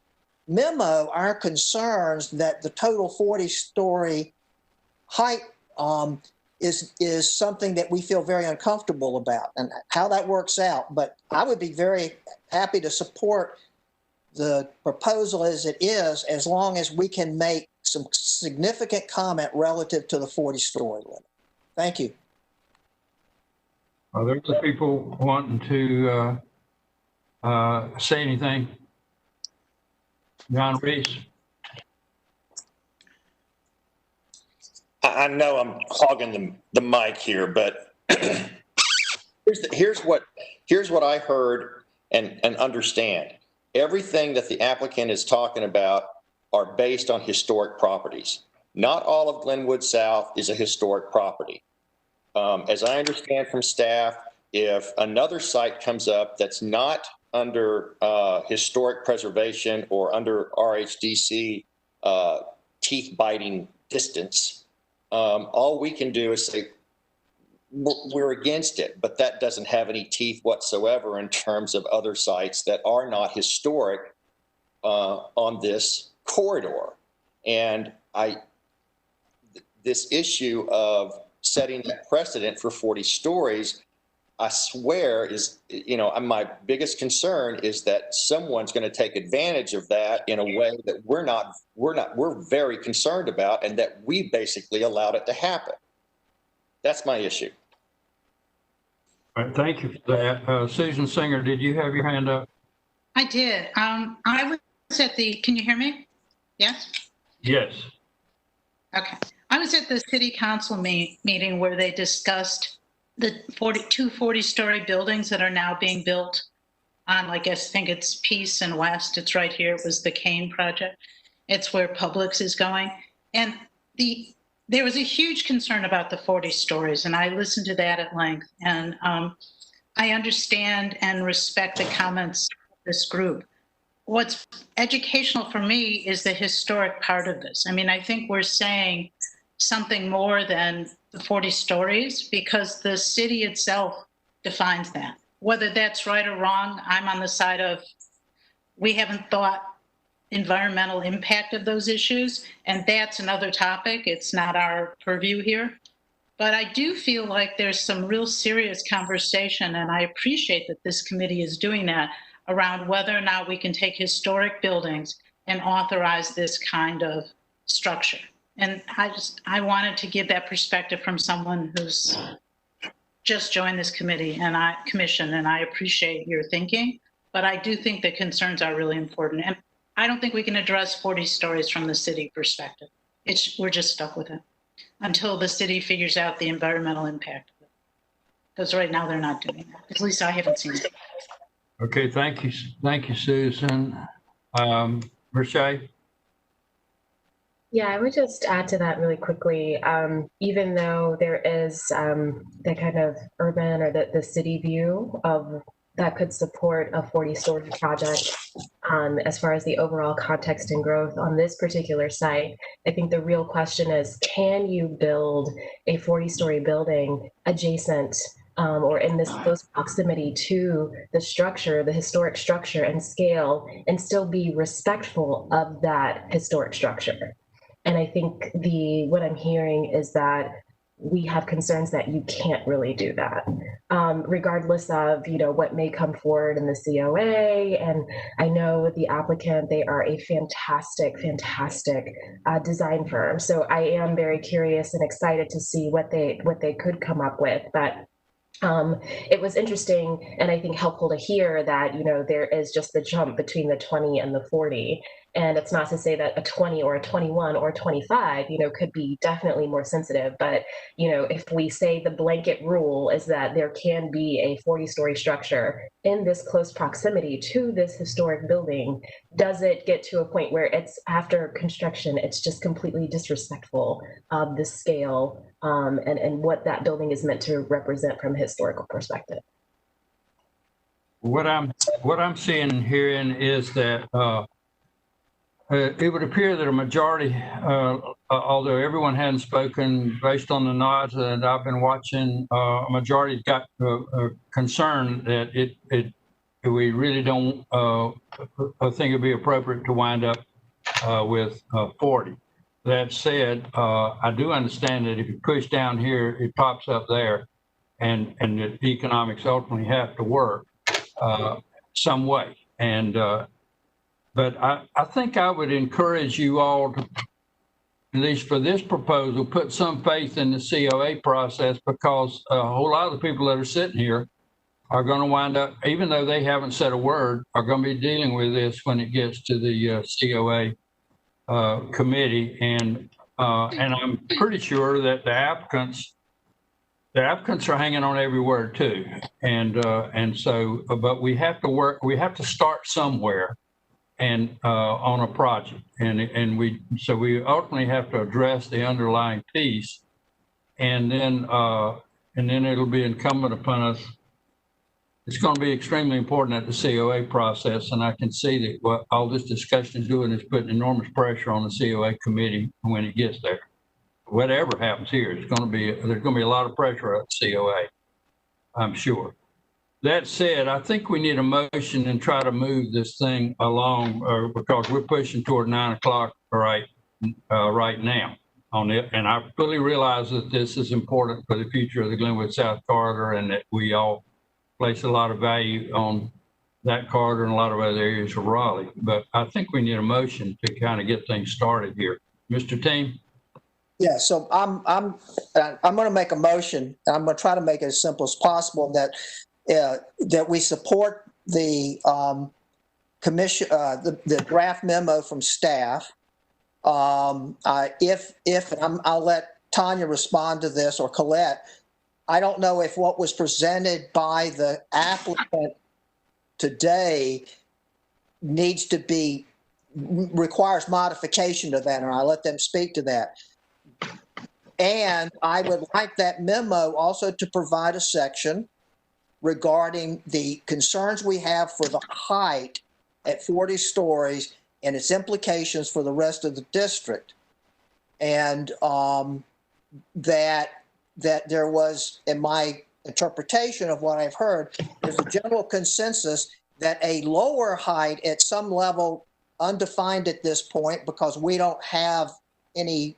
memo our concerns that the total 40-story height is something that we feel very uncomfortable about, and how that works out. But I would be very happy to support the proposal as it is, as long as we can make some significant comment relative to the 40-story limit. Thank you. Are there other people wanting to say anything? John Reese. I know I'm hogging the mic here, but here's what I heard and understand. Everything that the applicant is talking about are based on historic properties. Not all of Glenwood South is a historic property. As I understand from staff, if another site comes up that's not under historic preservation or under RHDC teeth-biting distance, all we can do is say we're against it, but that doesn't have any teeth whatsoever in terms of other sites that are not historic on this corridor. And this issue of setting that precedent for 40 stories, I swear is, you know, my biggest concern is that someone's going to take advantage of that in a way that we're very concerned about, and that we basically allowed it to happen. That's my issue. All right, thank you for that. Susan Singer, did you have your hand up? I did. I was at the, can you hear me? Yes? Yes. Okay. I was at the city council meeting where they discussed the 40-story buildings that are now being built on, I think it's Peace and West. It's right here. It was the Kane project. It's where Publix is going. And there was a huge concern about the 40 stories, and I listened to that at length. And I understand and respect the comments of this group. What's educational for me is the historic part of this. I mean, I think we're saying something more than the 40 stories, because the city itself defines that. Whether that's right or wrong, I'm on the side of we haven't thought environmental impact of those issues, and that's another topic. It's not our purview here. But I do feel like there's some real serious conversation, and I appreciate that this committee is doing that, around whether or not we can take historic buildings and authorize this kind of structure. And I wanted to give that perspective from someone who's just joined this commission, and I appreciate your thinking, but I do think the concerns are really important. And I don't think we can address 40 stories from the city perspective. We're just stuck with it until the city figures out the environmental impact of it. Because right now they're not doing that. At least I haven't seen it. Okay, thank you, Susan. Rashay? Yeah, I would just add to that really quickly. Even though there is that kind of urban or the city view of that could support a 40-story project, as far as the overall context and growth on this particular site, I think the real question is, can you build a 40-story building adjacent or in this close proximity to the structure, the historic structure and scale, and still be respectful of that historic structure? And I think what I'm hearing is that we have concerns that you can't really do that, regardless of, what may come forward in the COA. And I know the applicant, they are a fantastic design firm. So I am very curious and excited to see what they could come up with. But it was interesting and I think helpful to hear that, there is just the jump between the 20 and the 40. And it's not to say that a 20 or a 21 or a 25, could be definitely more sensitive. But, if we say the blanket rule is that there can be a 40-story structure in this close proximity to this historic building, does it get to a point where it's after construction, it's just completely disrespectful of the scale and what that building is meant to represent from a historical perspective? What I'm seeing and hearing is that it would appear that a majority, although everyone hadn't spoken, based on the nods that I've been watching, a majority got concerned that we really don't think it'd be appropriate to wind up with 40. That said, I do understand that if you push down here, it pops up there, and the economics ultimately have to work some way. And but I think I would encourage you all to, at least for this proposal, put some faith in the CoA process, because a whole lot of the people that are sitting here are going to wind up, even though they haven't said a word, are going to be dealing with this when it gets to the CoA committee. And I'm pretty sure that the applicants are hanging on every word too. And so, but we have to start somewhere. And on a project, and we ultimately have to address the underlying piece, and then it'll be incumbent upon us. It's going to be extremely important at the CoA process, and I can see that what all this discussion is doing is putting enormous pressure on the CoA committee when it gets there. Whatever happens here, there's going to be a lot of pressure at the CoA, I'm sure. That said, I think we need a motion and try to move this thing along because we're pushing toward 9 o'clock right now on it. And I fully realize that this is important for the future of the Glenwood South Corridor, and that we all place a lot of value on that corridor and a lot of other areas of Raleigh. But I think we need a motion to kind of get things started here. Mr. Team? Yeah, so I'm going to make a motion, and I'm going to try to make it as simple as possible, that we support the commission, the draft memo from staff. I'll let Tanya respond to this, or Colette. I don't know if what was presented by the applicant today requires modification to that, and I'll let them speak to that. And I would like that memo also to provide a section regarding the concerns we have for the height at 40 stories and its implications for the rest of the district. And that there was, in my interpretation of what I've heard, there's a general consensus that a lower height at some level, undefined at this point, because we don't have any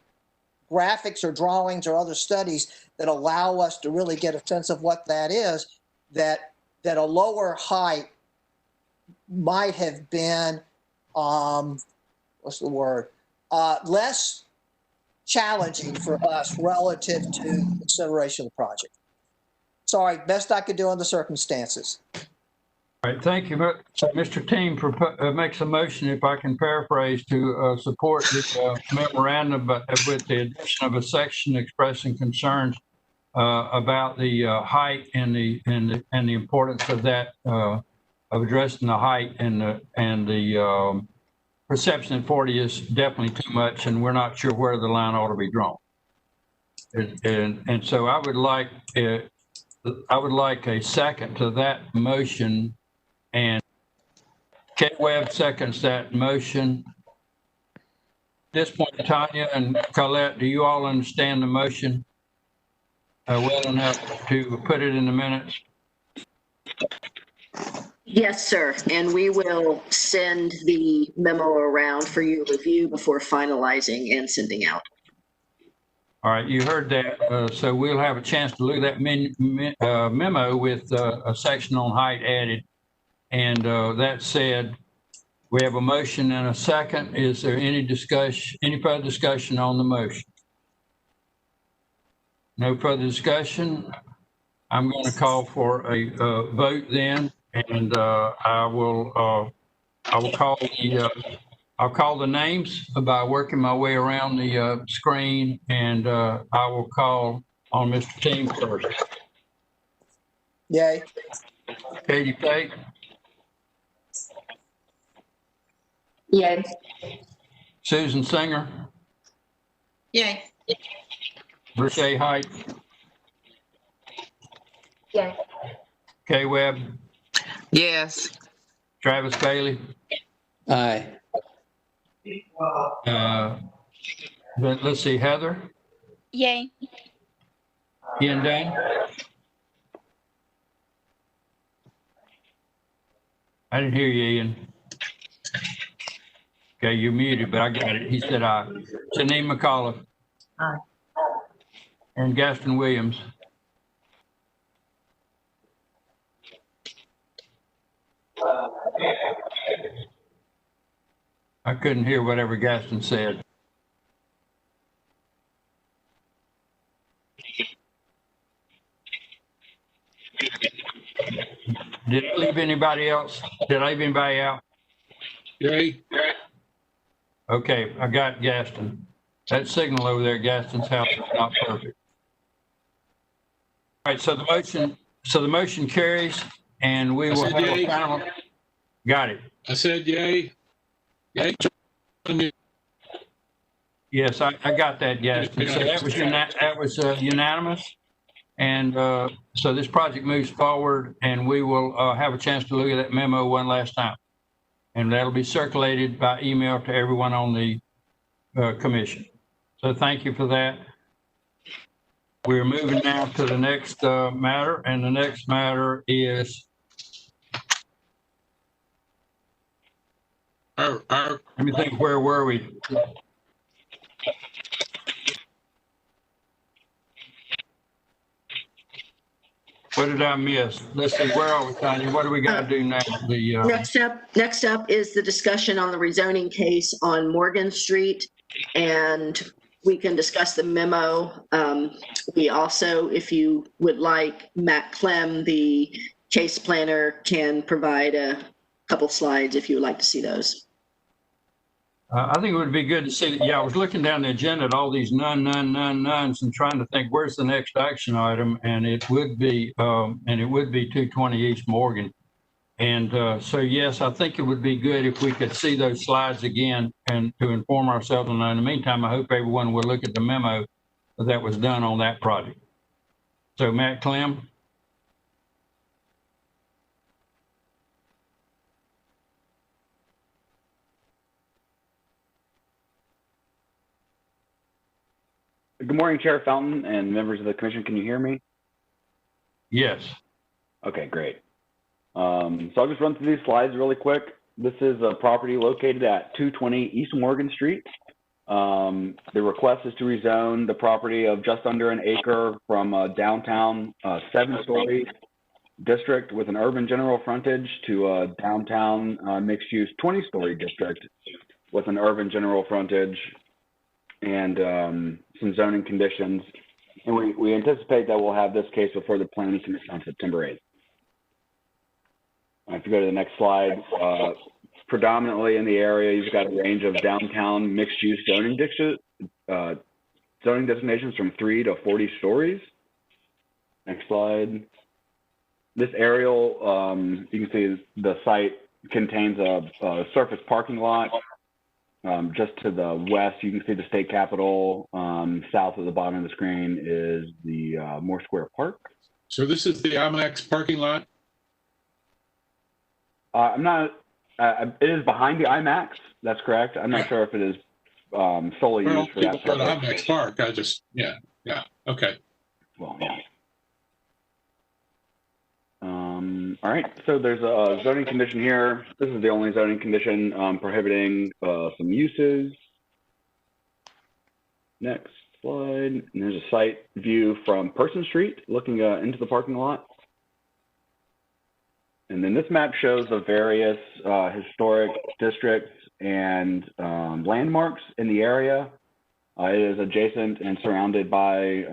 graphics or drawings or other studies that allow us to really get a sense of what that is, that a lower height might have been what's the word? Less challenging for us relative to consideration of the project. Sorry, best I could do under the circumstances. All right, thank you. So Mr. Team makes a motion, if I can paraphrase, to support the memorandum, but with the addition of a section expressing concerns about the height and the importance of that, of addressing the height and the perception that 40 is definitely too much, and we're not sure where the line ought to be drawn. And so I would like a second to that motion, and Kate Webb seconds that motion. At this point, Tanya and Colette, do you all understand the motion well enough to put it in the minutes? Yes, sir. And we will send the memo around for your review before finalizing and sending out. All right, you heard that. So we'll have a chance to look at that memo with a section on height added. And that said, we have a motion and a second. Is there any further discussion on the motion? No further discussion. I'm going to call for a vote then, and I'll call the names by working my way around the screen, and I will call on Mr. Team first. Yay. Katie Tate. Yay. Susan Singer. Yay. Bruce A. Height. Yay. Kay Webb. Yes. Travis Bailey. Aye. Let's see, Heather. Yay. Ian Dan. I didn't hear you, Ian. Okay, you're muted, but I got it. He said aye. Janine McAuliffe. Aye. And Gaston Williams. I couldn't hear whatever Gaston said. Did I leave anybody else? Did I leave anybody out? Yay. Okay, I got Gaston. That signal over there at Gaston's house is not perfect. All right, so the motion carries, and we will have a final. Got it. I said yay. Yay. Yes, I got that, Gaston. So that was unanimous. And so this project moves forward, and we will have a chance to look at that memo one last time. And that'll be circulated by email to everyone on the commission. So thank you for that. We're moving now to the next matter, and the next matter is let me think, where were we? What did I miss? Let's see, where are we, Tanya? What do we got to do now? Next up is the discussion on the rezoning case on Morgan Street, and we can discuss the memo. We also, if you would like, Matt Clem, the case planner, can provide a couple slides if you would like to see those. I think it would be good to see that. Yeah, I was looking down the agenda at all these nones and trying to think where's the next action item, and it would be 220 East Morgan. And so yes, I think it would be good if we could see those slides again and to inform ourselves. And in the meantime, I hope everyone will look at the memo that was done on that project. So Matt Clem. Good morning, Chair Fountain and members of the commission. Can you hear me? Yes. Okay, great. So I'll just run through these slides really quick. This is a property located at 220 East Morgan Street. The request is to rezone the property of just under an acre from a downtown 7-story district with an urban general frontage to a downtown mixed-use 20-story district with an urban general frontage and some zoning conditions. And we anticipate that we'll have this case before the Planning Commission on September 8th. If you go to the next slide, predominantly in the area, you've got a range of downtown mixed-use zoning designations from 3 to 40 stories. Next slide. This aerial, you can see the site contains a surface parking lot. Just to the west, you can see the state capitol. South of the bottom of the screen is the Moore Square Park. So this is the IMAX parking lot? I'm not, it is behind the IMAX. That's correct. I'm not sure if it is solely used for that purpose. IMAX Park, yeah, okay. Well, yeah. All right, so there's a zoning condition here. This is the only zoning condition prohibiting some uses. Next slide. And there's a site view from Person Street looking into the parking lot. And then this map shows the various historic districts and landmarks in the area. It is adjacent and surrounded by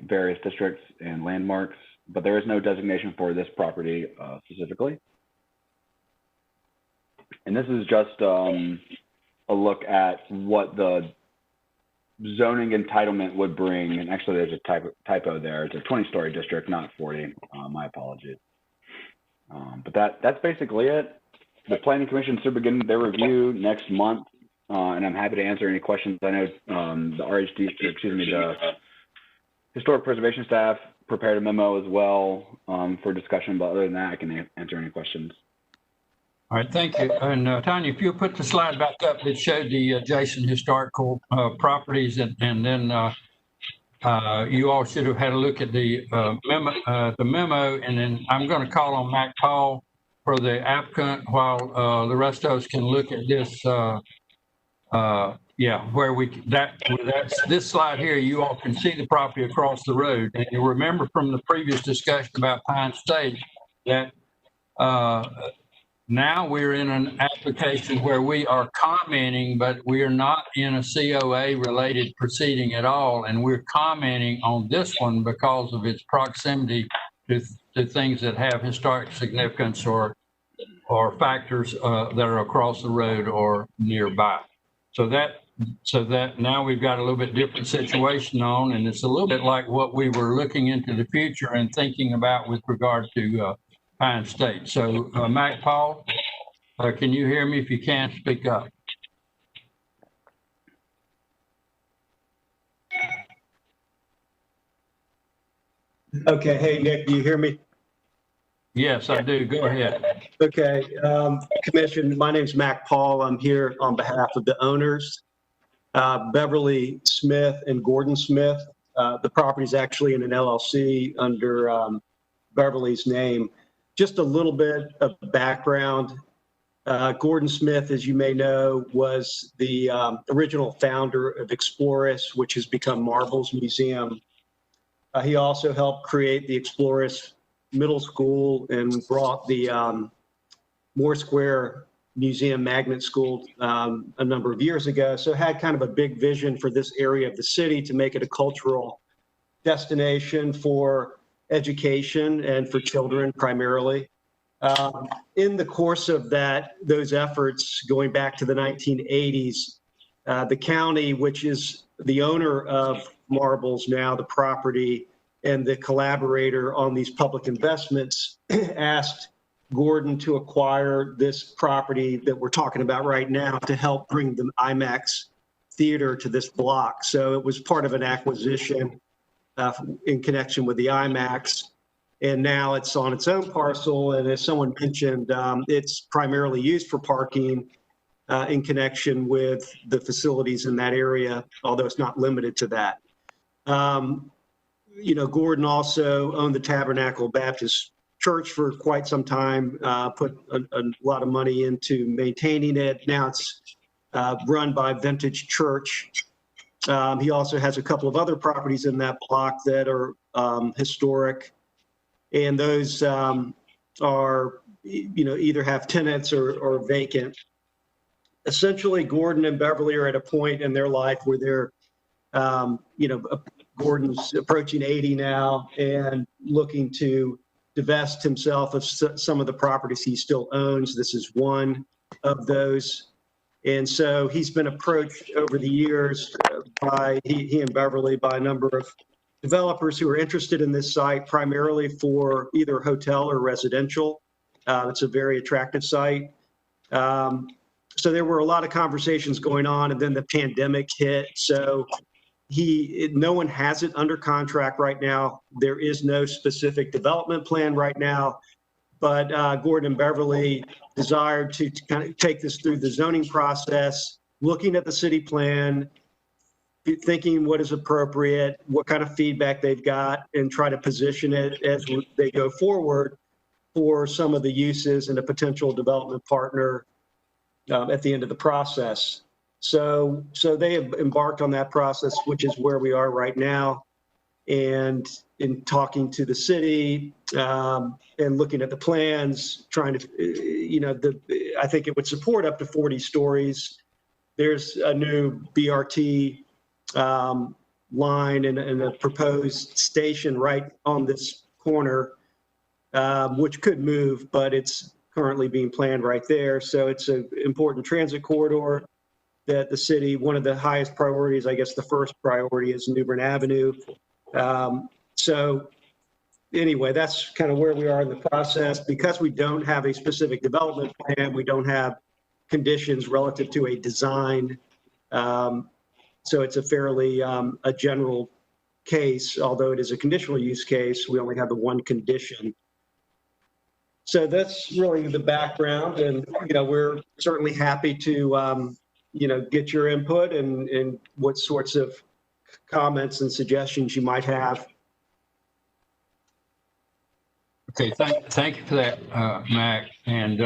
various districts and landmarks, but there is no designation for this property specifically. And this is just a look at what the zoning entitlement would bring. And actually there's a typo there. It's a 20-story district, not 40. My apologies. But that's basically it. The Planning Commission should begin their review next month. And I'm happy to answer any questions. I know the Historic Preservation staff prepared a memo as well for discussion, but other than that, I can answer any questions. All right, thank you. And Tanya, if you'll put the slide back up that showed the adjacent historical properties, and then you all should have had a look at the memo, and then I'm going to call on Mac Paul for the applicant while the rest of us can look at this. This slide here, you all can see the property across the road. And you remember from the previous discussion about Pine State that now we're in an application where we are commenting, but we are not in a COA related proceeding at all. And we're commenting on this one because of its proximity to things that have historic significance or factors that are across the road or nearby. So that now we've got a little bit different situation on, and it's a little bit like what we were looking into the future and thinking about with regard to Pine State. So Mac Paul, can you hear me? If you can't, speak up. Okay, hey Nick, do you hear me? Yes, I do. Go ahead. Okay, Commission, my name's Mac Paul. I'm here on behalf of the owners, Beverly Smith and Gordon Smith. The property is actually in an LLC under Beverly's name. Just a little bit of background. Gordon Smith, as you may know, was the original founder of Explorus, which has become Marbles Museum. He also helped create the Explorus Middle School and brought the Moore Square Museum Magnet School a number of years ago. So had kind of a big vision for this area of the city to make it a cultural destination for education and for children primarily. In the course of those efforts, going back to the 1980s, the county, which is the owner of Marbles now, the property, and the collaborator on these public investments, asked Gordon to acquire this property that we're talking about right now to help bring the IMAX theater to this block. So it was part of an acquisition in connection with the IMAX. And now it's on its own parcel. And as someone mentioned, it's primarily used for parking in connection with the facilities in that area, although it's not limited to that. Gordon also owned the Tabernacle Baptist Church for quite some time, put a lot of money into maintaining it. Now it's run by Vintage Church. He also has a couple of other properties in that block that are historic. And those are, either have tenants or vacant. essentially Gordon and Beverly are at a point in their life where they're, Gordon's approaching 80 now and looking to divest himself of some of the properties he still owns. This is one of those. And so he's been approached over the years by he and Beverly by a number of developers who are interested in this site, primarily for either hotel or residential. It's a very attractive site. So there were a lot of conversations going on, and then the pandemic hit. So no one has it under contract right now. There is no specific development plan right now, but Gordon and Beverly desired to kind of take this through the zoning process, looking at the city plan, thinking what is appropriate, what kind of feedback they've got, and try to position it as they go forward for some of the uses and a potential development partner at the end of the process. So they have embarked on that process, which is where we are right now. And in talking to the city and looking at the plans, trying to, I think it would support up to 40 stories. There's a new BRT line and a proposed station right on this corner, which could move, but it's currently being planned right there. So it's an important transit corridor that the city, one of the highest priorities, I guess the first priority is New Bern Avenue. So anyway, that's kind of where we are in the process. Because we don't have a specific development plan, we don't have conditions relative to a design. So it's a fairly a general case, although it is a conditional use case, we only have the one condition. So that's really the background, and we're certainly happy to get your input and what sorts of comments and suggestions you might have. Okay, thank you for that, Mac. And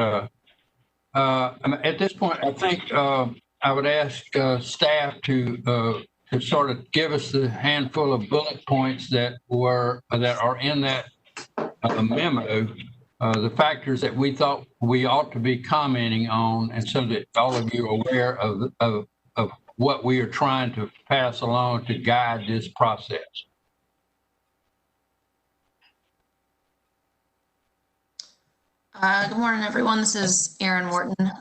at this point, I think I would ask staff to sort of give us the handful of bullet points that are in that memo, the factors that we thought we ought to be commenting on, and so that all of you are aware of what we are trying to pass along to guide this process. Good morning, everyone. This is Erin Morton.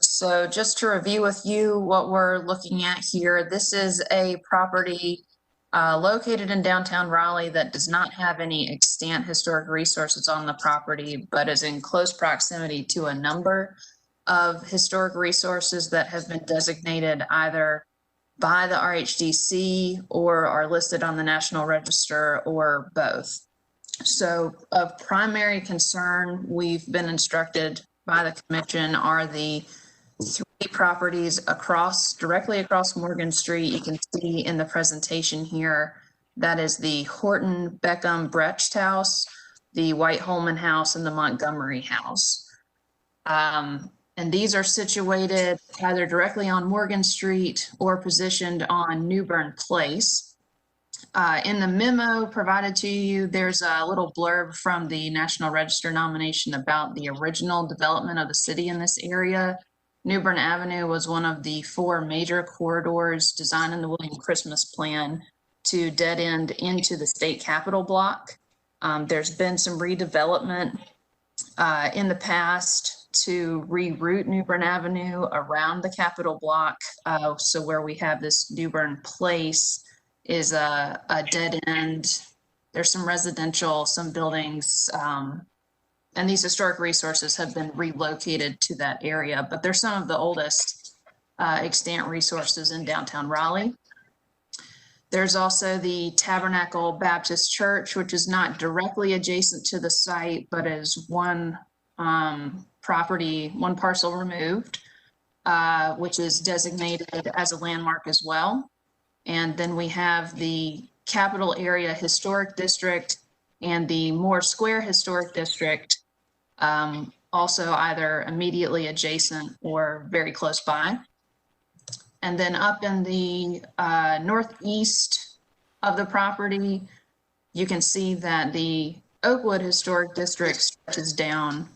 So just to review with you what we're looking at here, this is a property located in downtown Raleigh that does not have any extant historic resources on the property, but is in close proximity to a number of historic resources that have been designated either by the RHDC or are listed on the National Register, or both. So of primary concern, we've been instructed by the commission are the three properties directly across Morgan Street. You can see in the presentation here, that is the Horton Beckham Brecht House, the White Holman House, and the Montgomery House. And these are situated either directly on Morgan Street or positioned on New Bern Place. In the memo provided to you, there's a little blurb from the National Register nomination about the original development of the city in this area. New Bern Avenue was one of the 4 major corridors designed in the William Christmas Plan to dead end into the state capitol block. There's been some redevelopment in the past to reroute New Bern Avenue around the capitol block. So where we have this New Bern Place is a dead end. There's some residential, some buildings, and these historic resources have been relocated to that area, but they're some of the oldest extant resources in downtown Raleigh. There's also the Tabernacle Baptist Church, which is not directly adjacent to the site, but is one property, one parcel removed, which is designated as a landmark as well. And then we have the Capital Area Historic District and the Moore Square Historic District, also either immediately adjacent or very close by. And then up in the northeast of the property, you can see that the Oakwood Historic District stretches down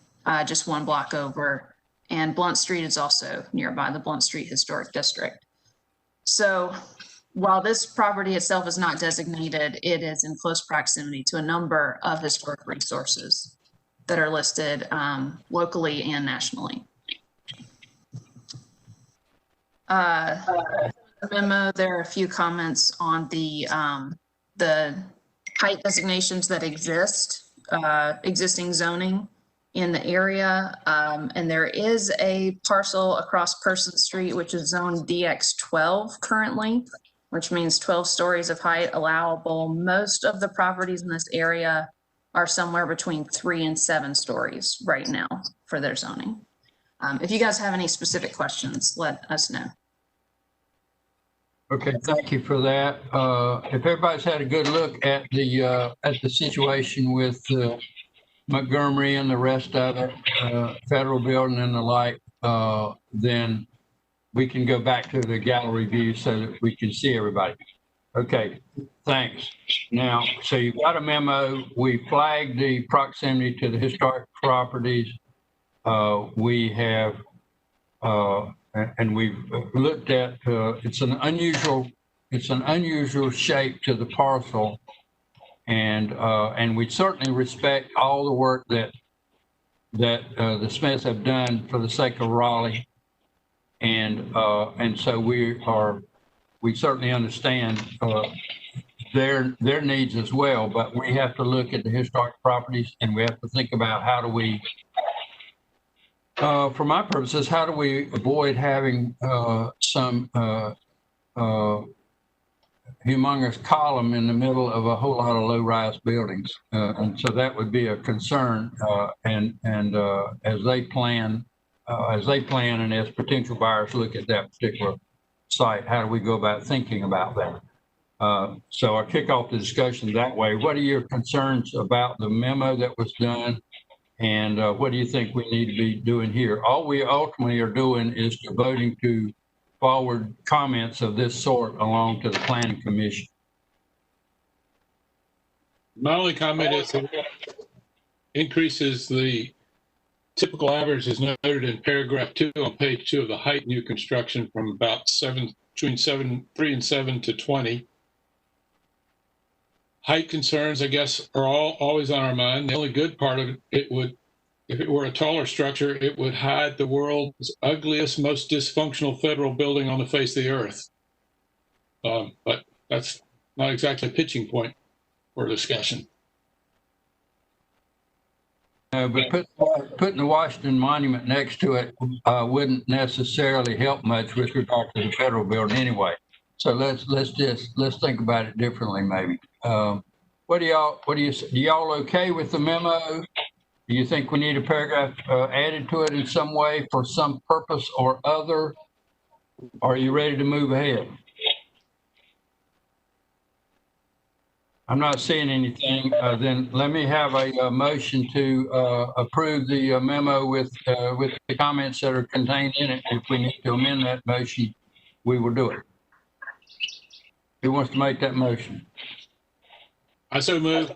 just 1 block over, And Blunt Street is also nearby, the Blunt Street Historic District. So while this property itself is not designated, it is in close proximity to a number of historic resources that are listed locally and nationally. The memo, there are a few comments on the height designations that exist, existing zoning in the area. And there is a parcel across Person Street, which is zone DX12 currently, which means 12 stories of height allowable. Most of the properties in this area are somewhere between 3 and 7 stories right now for their zoning. If you guys have any specific questions, let us know. Okay, thank you for that. If everybody's had a good look at the situation with Montgomery and the rest of it, federal building and the like, then we can go back to the gallery view so that we can see everybody. Okay, thanks. Now, so you've got a memo. We flagged the proximity to the historic properties. We have, and we've looked at, it's an unusual shape to the parcel. And we certainly respect all the work that the Smiths have done for the sake of Raleigh. And so we certainly understand their needs as well, but we have to look at the historic properties and we have to think about how do we, for my purposes, how do we avoid having some humongous column in the middle of a whole lot of low-rise buildings, and so that would be a concern. And as they plan, and as potential buyers look at that particular site, how do we go about thinking about that? So I'll kick off the discussion that way. What are your concerns about the memo that was done, and what do you think we need to be doing here? All we ultimately are doing is devoting to forward comments of this sort along to the Planning Commission. My only comment is that increases the typical average is noted in paragraph 2 on page 2 of the height new construction from about between 3 and 7 to 20. Height concerns, I guess, are always on our mind. The only good part of it would, if it were a taller structure, it would hide the world's ugliest, most dysfunctional federal building on the face of the earth. But that's not exactly a pitching point for discussion. But putting the Washington Monument next to it wouldn't necessarily help much with regard to the federal building anyway. So let's think about it differently, maybe. What do y'all okay with the memo? Do you think we need a paragraph added to it in some way for some purpose or other? Are you ready to move ahead? I'm not seeing anything. Then let me have a motion to approve the memo with the comments that are contained in it. If we need to amend that motion, we will do it. Who wants to make that motion? I so move.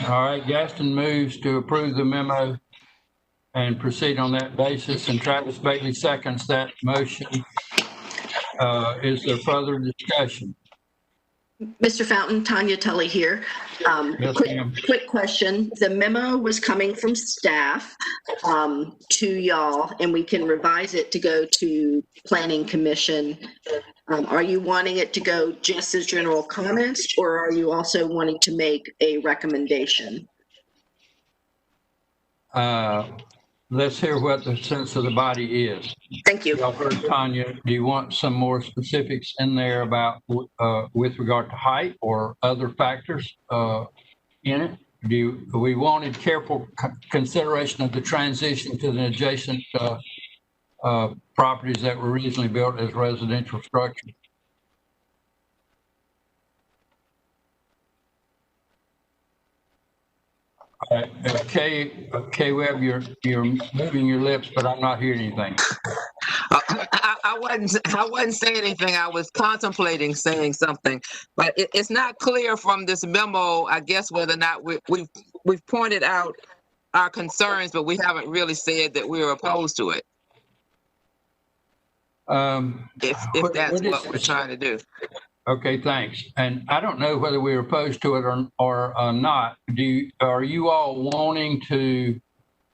All right, Gaston moves to approve the memo and proceed on that basis, and Travis Bailey seconds that motion. Is there further discussion? Mr. Fountain, Tanya Tully here. Yes, quick question. The memo was coming from staff to y'all, and we can revise it to go to Planning Commission. Are you wanting it to go just as general comments, or are you also wanting to make a recommendation? Let's hear what the sense of the body is. Thank you. Y'all heard Tanya. Do you want some more specifics in there about with regard to height or other factors in it? We wanted careful consideration of the transition to the adjacent properties that were originally built as residential structures. Okay, Webb, you're moving your lips, but I'm not hearing anything. I wasn't saying anything. I was contemplating saying something, but it's not clear from this memo, I guess, whether or not we've pointed out our concerns, but we haven't really said that we're opposed to it. If that's what we're trying to do. Okay, thanks. And I don't know whether we're opposed to it or not. Are you all wanting to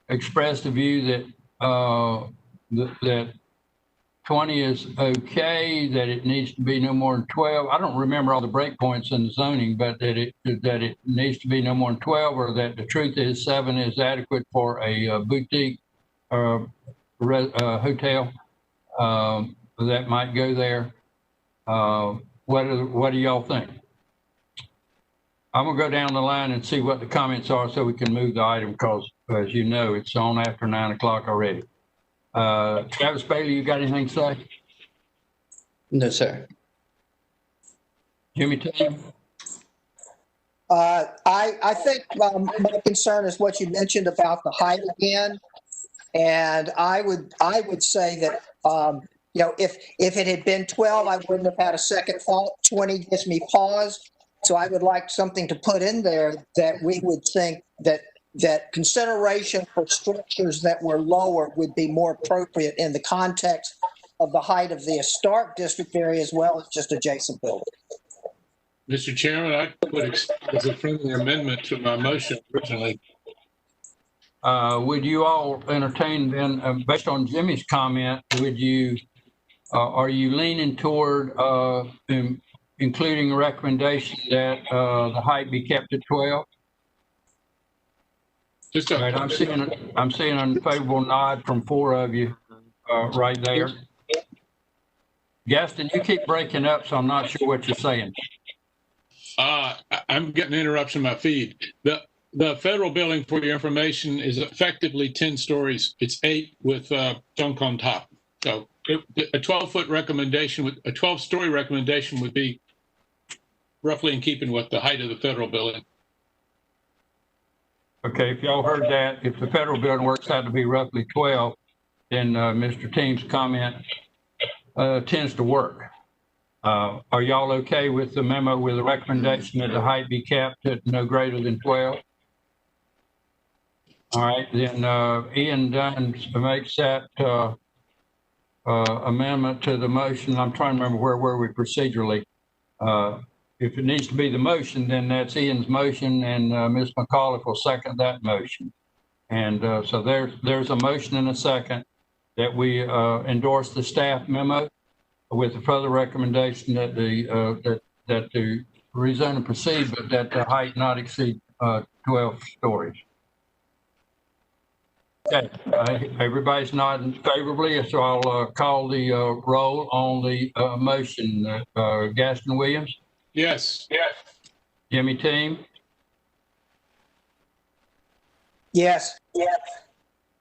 express the view that that 20 is okay, that it needs to be no more than 12? I don't remember all the breakpoints in the zoning, but that it needs to be no more than 12, or that the truth is 7 is adequate for a boutique hotel that might go there. What do y'all think? I'm gonna go down the line and see what the comments are so we can move the item, because as you know, it's on after 9 o'clock already. Travis Bailey, you got anything to say? No, sir. Jimmy Team? I think my concern is what you mentioned about the height again. And I would say that, if it had been 12, I wouldn't have had a second thought. 20 gives me pause. So I would like something to put in there that we would think that consideration for structures that were lower would be more appropriate in the context of the height of the historic district area as well as just adjacent buildings. Mr. Chairman, I put as a friendly amendment to my motion originally. Would you all entertain then, based on Jimmy's comment, are you leaning toward including a recommendation that the height be kept at 12? Right, I'm seeing an unfavorable nod from 4 of you right there. Gaston, you keep breaking up, so I'm not sure what you're saying. I'm getting an interruption in my feed. The federal building, for your information, is effectively 10 stories. It's 8 with junk on top. So a 12-foot recommendation, with a 12-story recommendation, would be roughly in keeping with the height of the federal building. Okay, if y'all heard that, if the federal building works out to be roughly 12, then Mr. Team's comment tends to work. Are y'all okay with the memo with the recommendation that the height be capped at no greater than 12? All right, then Ian Dunn makes that amendment to the motion. I'm trying to remember where were we procedurally. If it needs to be the motion, then that's Ian's motion, and Ms. McAuliffe will second that motion. And so there's a motion and a second that we endorse the staff memo with a further recommendation that the rezoning proceed, but that the height not exceed 12 stories. Okay, everybody's nodding favorably, so I'll call the roll on the motion. Gaston Williams? Yes. Yes. Jimmy Team? Yes. Yes.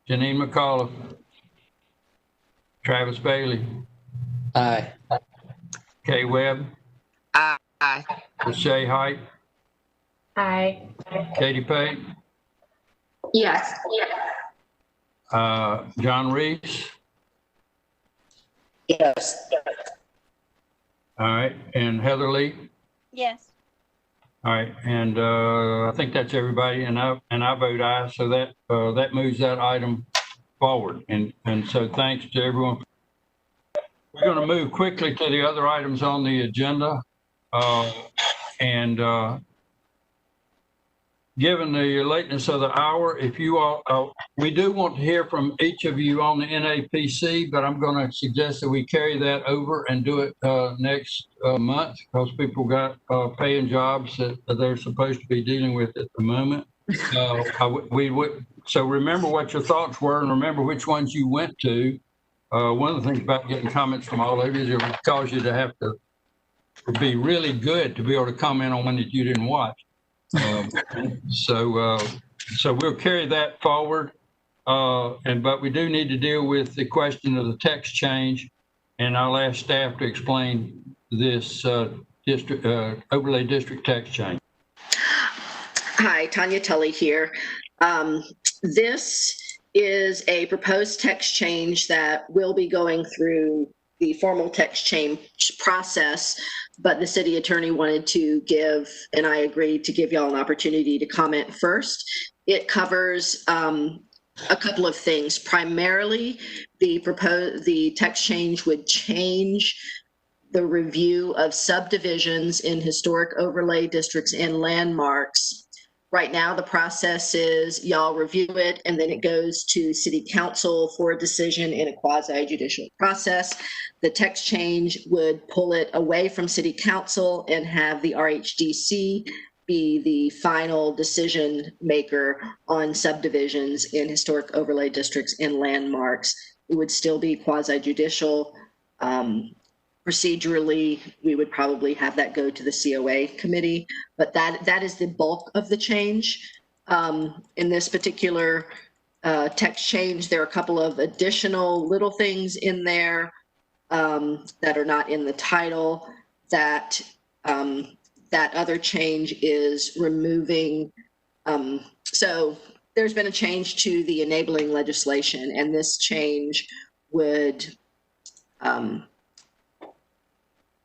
Janine McAuliffe? Travis Bailey? Aye. Kay Webb? Aye. Lachey Height? Aye. Katie Payne? Yes. John Reese? Yes. All right, and Heather Lee? Yes. All right, and I think that's everybody, and I vote aye, so that moves that item forward. And so thanks to everyone. We're going to move quickly to the other items on the agenda, and given the lateness of the hour, if you all, we do want to hear from each of you on the NAPC, but I'm going to suggest that we carry that over and do it next month, because people got paying jobs that they're supposed to be dealing with at the moment. So remember what your thoughts were and remember which ones you went to. One of the things about getting comments from all of you is it would cause you to have to be really good to be able to comment on one that you didn't watch. So we'll carry that forward, but we do need to deal with the question of the text change, and I'll ask staff to explain this overlay district text change. Hi, Tanya Tully here. This is a proposed text change that will be going through the formal text change process, but the city attorney wanted to give, and I agreed to give y'all an opportunity to comment first. it covers a couple of things. Primarily, the text change would change the review of subdivisions in historic overlay districts and landmarks. Right now, the process is y'all review it, and then it goes to City Council for a decision in a quasi-judicial process. The text change would pull it away from City Council and have the RHDC be the final decision maker on subdivisions in historic overlay districts and landmarks. It would still be quasi-judicial. Procedurally, we would probably have that go to the COA committee, but that is the bulk of the change. In this particular text change, there are a couple of additional little things in there that are not in the title. That other change is removing, so there's been a change to the enabling legislation, and this change would,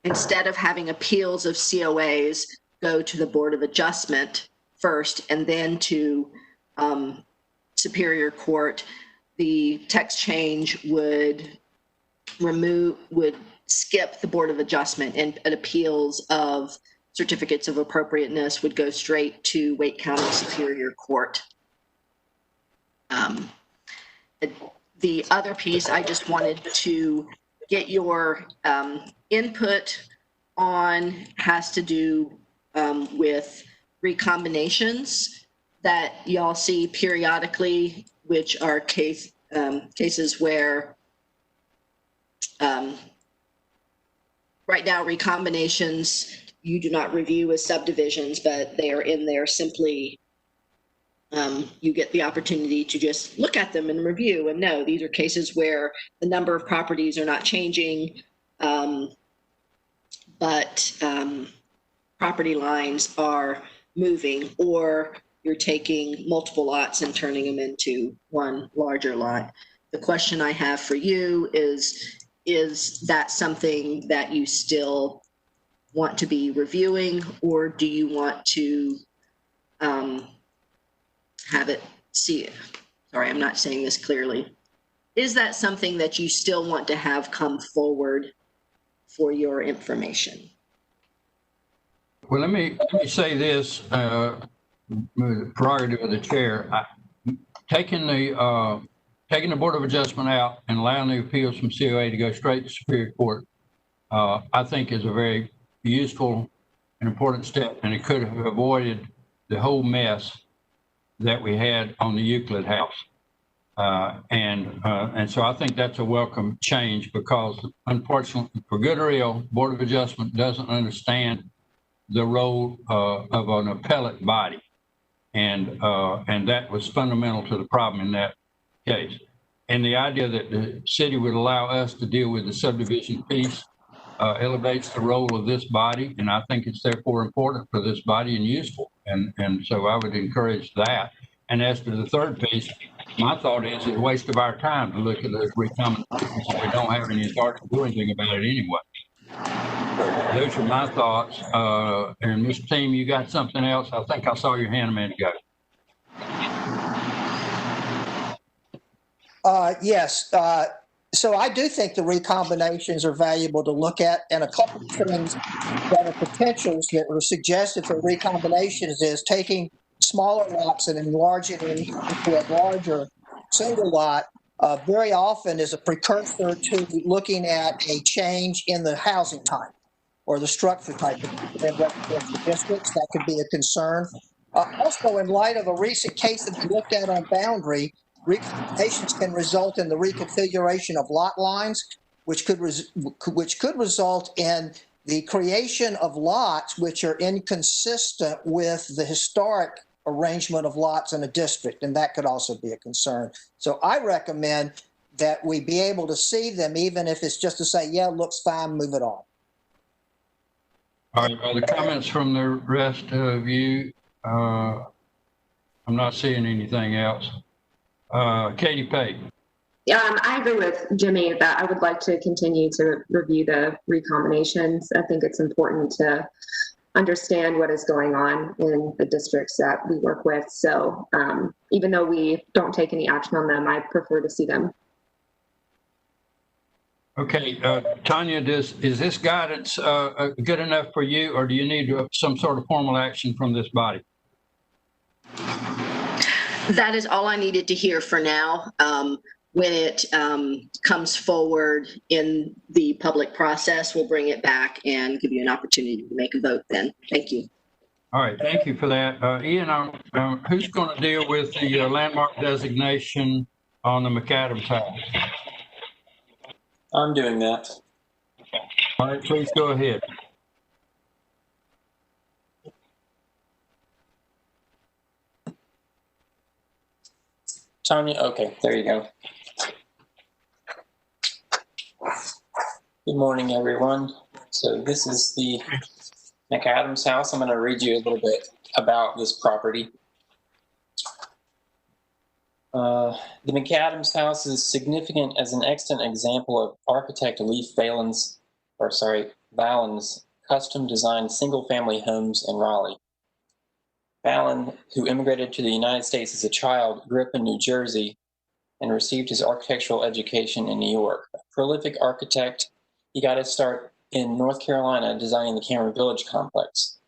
instead of having appeals of COAs go to the Board of Adjustment first and then to Superior Court, the text change would skip the Board of Adjustment, and appeals of certificates of appropriateness would go straight to Wake County Superior Court. The other piece I just wanted to get your input on has to do with recombinations that y'all see periodically, which are cases where right now recombinations you do not review as subdivisions, but they are in there simply. You get the opportunity to just look at them and review and know these are cases where the number of properties are not changing, but property lines are moving, or you're taking multiple lots and turning them into one larger lot. The question I have for you is that something that you still want to be reviewing, or do you want to have it see? Sorry, I'm not saying this clearly. Is that something that you still want to have come forward for your information? Well, let me say this, prerogative of the chair. Taking the Board of Adjustment out and allowing the appeals from COA to go straight to Superior Court, I think is a very useful and important step, and it could have avoided the whole mess that we had on the Euclid house. And so I think that's a welcome change, because unfortunately, for good or ill, Board of Adjustment doesn't understand the role of an appellate body. And that was fundamental to the problem in that case. And the idea that the city would allow us to deal with the subdivision piece elevates the role of this body, and I think it's therefore important for this body and useful. And so I would encourage that. And as to the third piece, my thought is it's a waste of our time to look at those recombinations if we don't have any authority to do anything about it anyway. Those are my thoughts. And Ms. Team, you got something else? I think I saw your hand a minute ago. Yes. So I do think the recombinations are valuable to look at, and a couple of things that are potentials that were suggested for recombinations is taking smaller lots and enlarging it into a larger single lot very often is a precursor to looking at a change in the housing type or the structure type of residential districts. That could be a concern. Also, in light of a recent case that we looked at on boundary, recombinations can result in the reconfiguration of lot lines, which could result in the creation of lots which are inconsistent with the historic arrangement of lots in a district, and that could also be a concern. So I recommend that we be able to see them, even if it's just to say, yeah, looks fine, move it on. All right, other comments from the rest of you? I'm not seeing anything else. Katie Pate. Yeah, I agree with Jimmy that I would like to continue to review the recombinations. I think it's important to understand what is going on in the districts that we work with. So even though we don't take any action on them, I prefer to see them. Okay, Tanya, is this guidance good enough for you, or do you need some sort of formal action from this body? That is all I needed to hear for now. When it comes forward in the public process, we'll bring it back and give you an opportunity to make a vote then. Thank you. All right, thank you for that. Ian, who's going to deal with the landmark designation on the McAdams house? I'm doing that. All right, please go ahead. Tanya, okay, there you go. Good morning, everyone. So this is the McAdams house. I'm going to read you a little bit about this property. The McAdams house is significant as an extant example of architect Leif Valen's custom-designed single-family homes in Raleigh. Valen, who immigrated to the United States as a child, grew up in New Jersey and received his architectural education in New York. A prolific architect, he got his start in North Carolina designing the Cameron Village complex.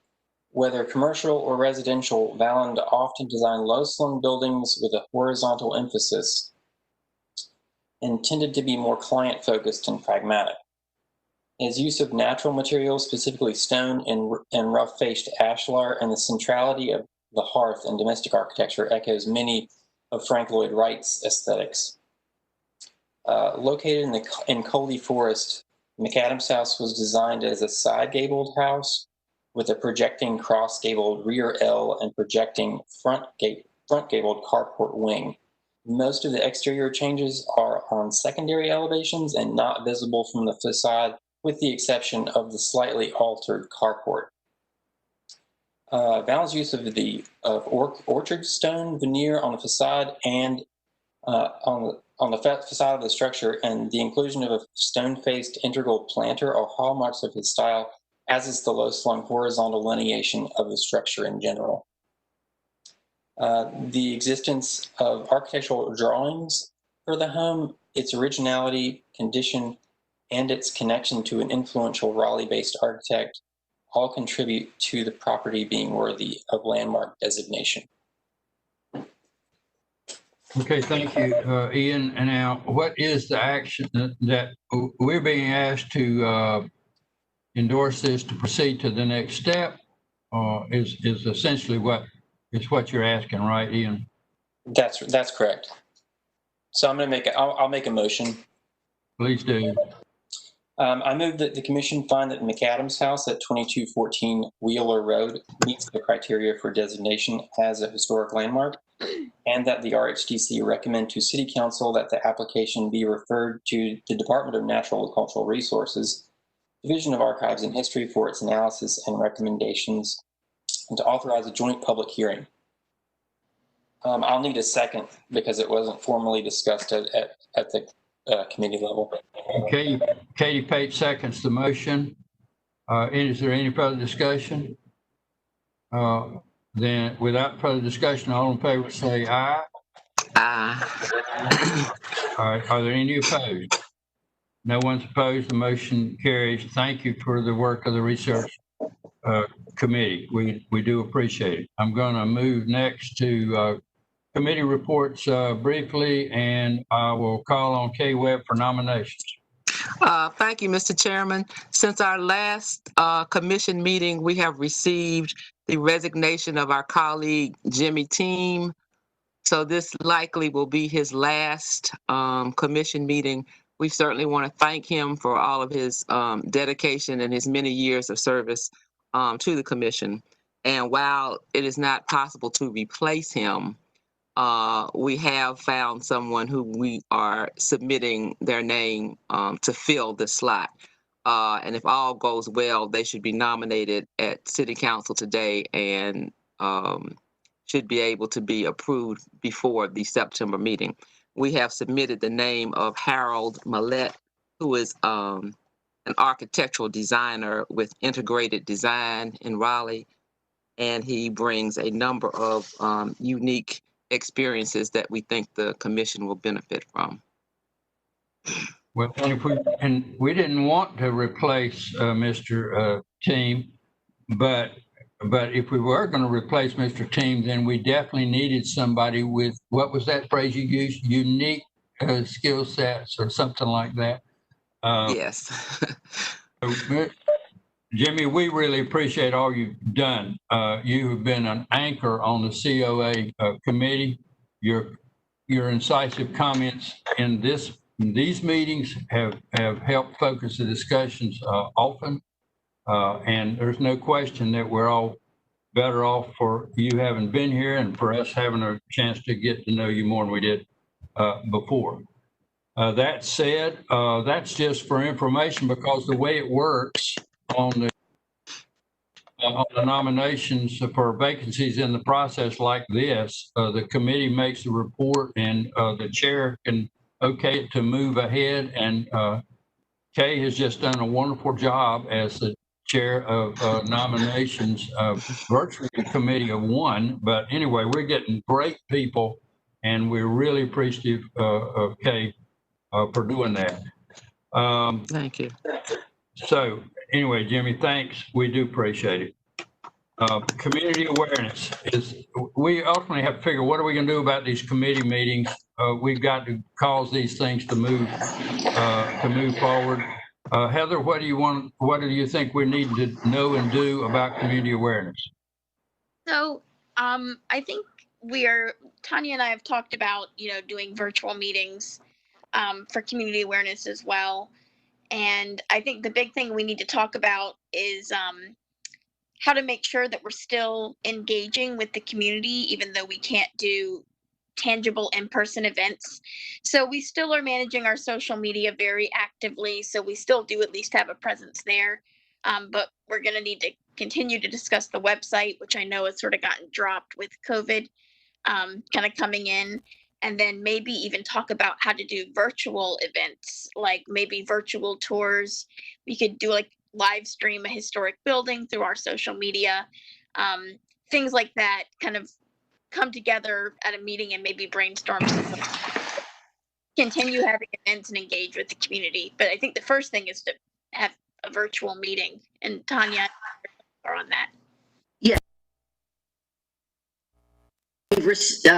Whether commercial or residential, Valen often designed low-slung buildings with a horizontal emphasis and tended to be more client-focused and pragmatic. His use of natural materials, specifically stone and rough-faced ashlar, and the centrality of the hearth in domestic architecture echoes many of Frank Lloyd Wright's aesthetics. Located in Coley Forest, McAdams house was designed as a side-gabled house with a projecting cross-gabled rear L and projecting front-gabled carport wing. Most of the exterior changes are on secondary elevations and not visible from the facade, with the exception of the slightly altered carport. Valen's use of the orchard stone veneer on the facade and on the facade of the structure, and the inclusion of a stone-faced integral planter are hallmarks of his style, as is the low-slung horizontal lineation of the structure in general. The existence of architectural drawings for the home, its originality, condition, and its connection to an influential Raleigh-based architect all contribute to the property being worthy of landmark designation. Okay, thank you, Ian. And now, what is the action that we're being asked to endorse this to proceed to the next step? Is essentially what you're asking, right, Ian? That's correct. So I'm going to I'll make a motion. Please do. I move that the commission find that McAdams house at 2214 Wheeler Road meets the criteria for designation as a historic landmark, and that the RHDC recommend to City Council that the application be referred to the Department of Natural and Cultural Resources, Division of Archives and History for its analysis and recommendations, and to authorize a joint public hearing. I'll need a second because it wasn't formally discussed at the committee level. Okay, Katie Pate seconds the motion. Is there any further discussion? Then without further discussion, all in favor say aye. Aye. All right, are there any opposed? No one's opposed, the motion carries. Thank you for the work of the research committee. We do appreciate it. I'm going to move next to committee reports briefly, and I will call on Kay Webb for nominations. Thank you, Mr. Chairman. Since our last commission meeting, we have received the resignation of our colleague, Jimmy Team. So this likely will be his last commission meeting. We certainly want to thank him for all of his dedication and his many years of service to the commission. And while it is not possible to replace him, we have found someone who we are submitting their name to fill the slot. And if all goes well, they should be nominated at City Council today and should be able to be approved before the September meeting. We have submitted the name of Harold Millett, who is an an architectural designer with integrated design in Raleigh, and he brings a number of unique experiences that we think the commission will benefit from. Well, and we didn't want to replace Mr. Team, but if we were going to replace Mr. Team, then we definitely needed somebody with, what was that phrase you used? Unique skill sets or something like that. Yes. Jimmy, we really appreciate all you've done. You have been an anchor on the CoA committee. Your incisive comments in these meetings have helped focus the discussions often. And there's no question that we're all better off for you having been here and for us having a chance to get to know you more than we did before. That said, that's just for information, because the way it works on the nominations for vacancies in the process like this, the committee makes the report and the chair can okay it to move ahead. And Kay has just done a wonderful job as the chair of nominations, virtually a committee of one. But anyway, we're getting great people, and we're really appreciative of Kay for doing that. Thank you. So anyway, Jimmy, thanks. We do appreciate it. Community awareness is, we ultimately have to figure, what are we going to do about these committee meetings? We've got to cause these things to move forward. Heather, what do you think we need to know and do about community awareness? So I think Tanya and I have talked about, doing virtual meetings for community awareness as well. And I think the big thing we need to talk about is how to make sure that we're still engaging with the community, even though we can't do tangible in-person events. So we still are managing our social media very actively. So we still do at least have a presence there. But we're going to need to continue to discuss the website, which I know has sort of gotten dropped with COVID kind of coming in. And then maybe even talk about how to do virtual events, like maybe virtual tours. We could do like live stream a historic building through our social media. Things like that kind of come together at a meeting and maybe brainstorm something. Continue having events and engage with the community. But I think the first thing is to have a virtual meeting. And Tanya are on that. Yeah.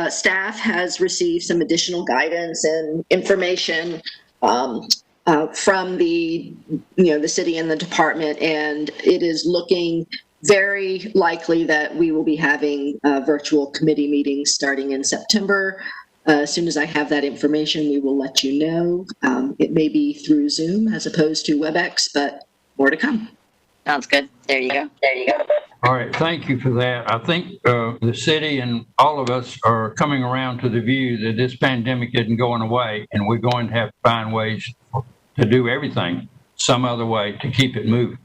Staff has received some additional guidance and information from the city and the department, and it is looking very likely that we will be having virtual committee meetings starting in September. As soon as I have that information, we will let you know. It may be through Zoom as opposed to WebEx, but more to come. Sounds good. There you go. There you go. All right, thank you for that. I think the city and all of us are coming around to the view that this pandemic isn't going away, and we're going to have to find ways to do everything some other way to keep it moving.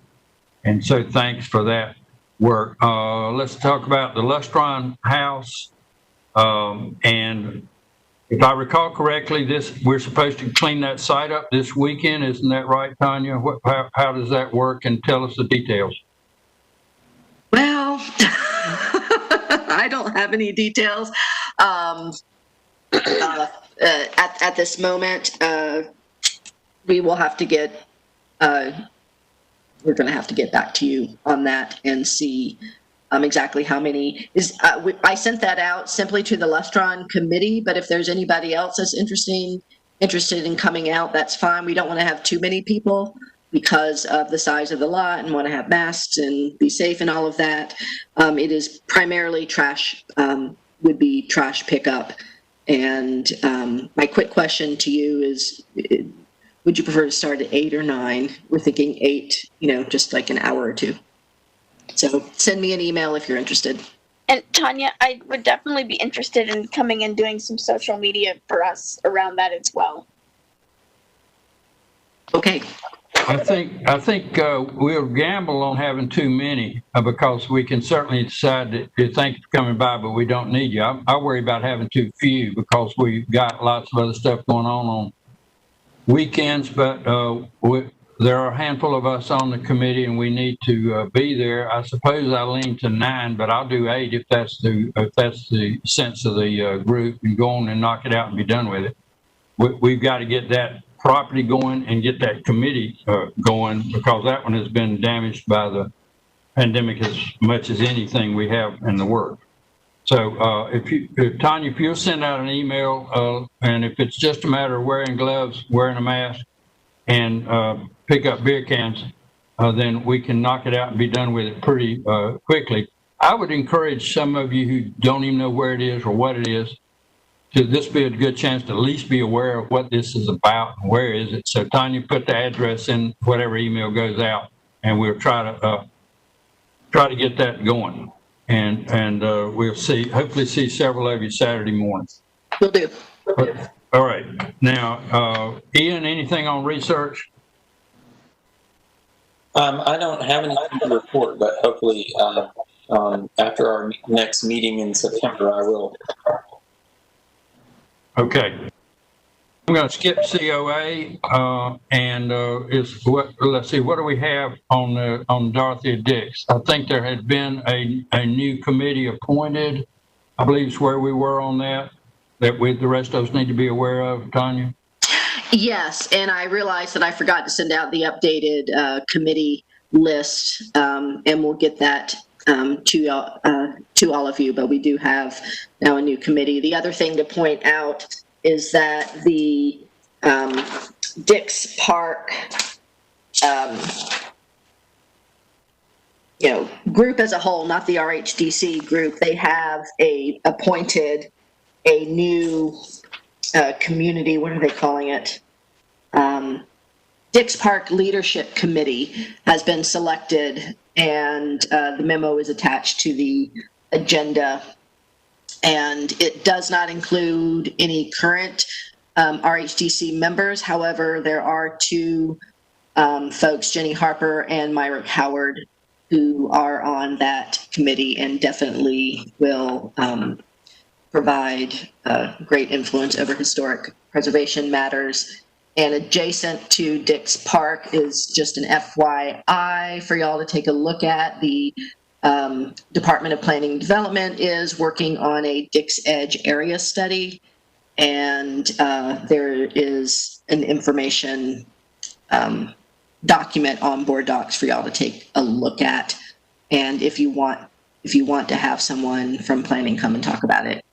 And so thanks for that work. Let's talk about the Lustron House. And if I recall correctly, we're supposed to clean that site up this weekend. Isn't that right, Tanya? How does that work? And tell us the details. Well, I don't have any details at this moment. We will have to get. We're going to have to get back to you on that and see exactly how many is. I sent that out simply to the Lustron committee, but if there's anybody else that's interested in coming out, that's fine. We don't want to have too many people because of the size of the lot and want to have masks and be safe and all of that. It is primarily trash, would be trash pickup. And my quick question to you is, would you prefer to start at 8 or 9? We're thinking 8, just like an hour or 2. So send me an email if you're interested. And Tanya, I would definitely be interested in coming and doing some social media for us around that as well. Okay. I think we'll gamble on having too many because we can certainly decide that you think it's coming by, but we don't need you. I worry about having too few because we've got lots of other stuff going on weekends, but there are a handful of us on the committee, and we need to be there. I suppose I lean to 9, but I'll do 8 if that's the sense of the group, and go on and knock it out and be done with it. We've got to get that property going and get that committee going, because that one has been damaged by the pandemic as much as anything we have in the work. So Tanya, if you'll send out an email, and if it's just a matter of wearing gloves, wearing a mask, and pick up beer cans, then we can knock it out and be done with it pretty quickly. I would encourage some of you who don't even know where it is or what it is, to this be a good chance to at least be aware of what this is about and where is it. So Tanya, put the address in whatever email goes out, and we'll try to get that going. And we'll hopefully see several of you Saturday morning. Will do. All right. Now, Ian, anything on research? I don't have anything to report, but hopefully after our next meeting in September, I will. Okay. I'm going to skip COA and let's see, what do we have on Dorothea Dix? I think there had been a new committee appointed. I believe it's where we were on that the rest of us need to be aware of, Tanya. Yes, and I realized that I forgot to send out the updated committee list, and we'll get that to all of you, but we do have now a new committee. The other thing to point out is that the Dix Park group as a whole, not the RHDC group, they have appointed a new community, what are they calling it? Dix Park Leadership Committee has been selected, and the memo is attached to the agenda. And it does not include any current RHDC members. However, there are 2 folks, Jenny Harper and Myra Howard, who are on that committee and definitely will provide great influence over historic preservation matters. And adjacent to Dix Park is just an FYI for y'all to take a look at. The Department of Planning and Development is working on a Dix Edge area study, and there is an information document on board docs for y'all to take a look at. And if you want to have someone from planning come and talk about it,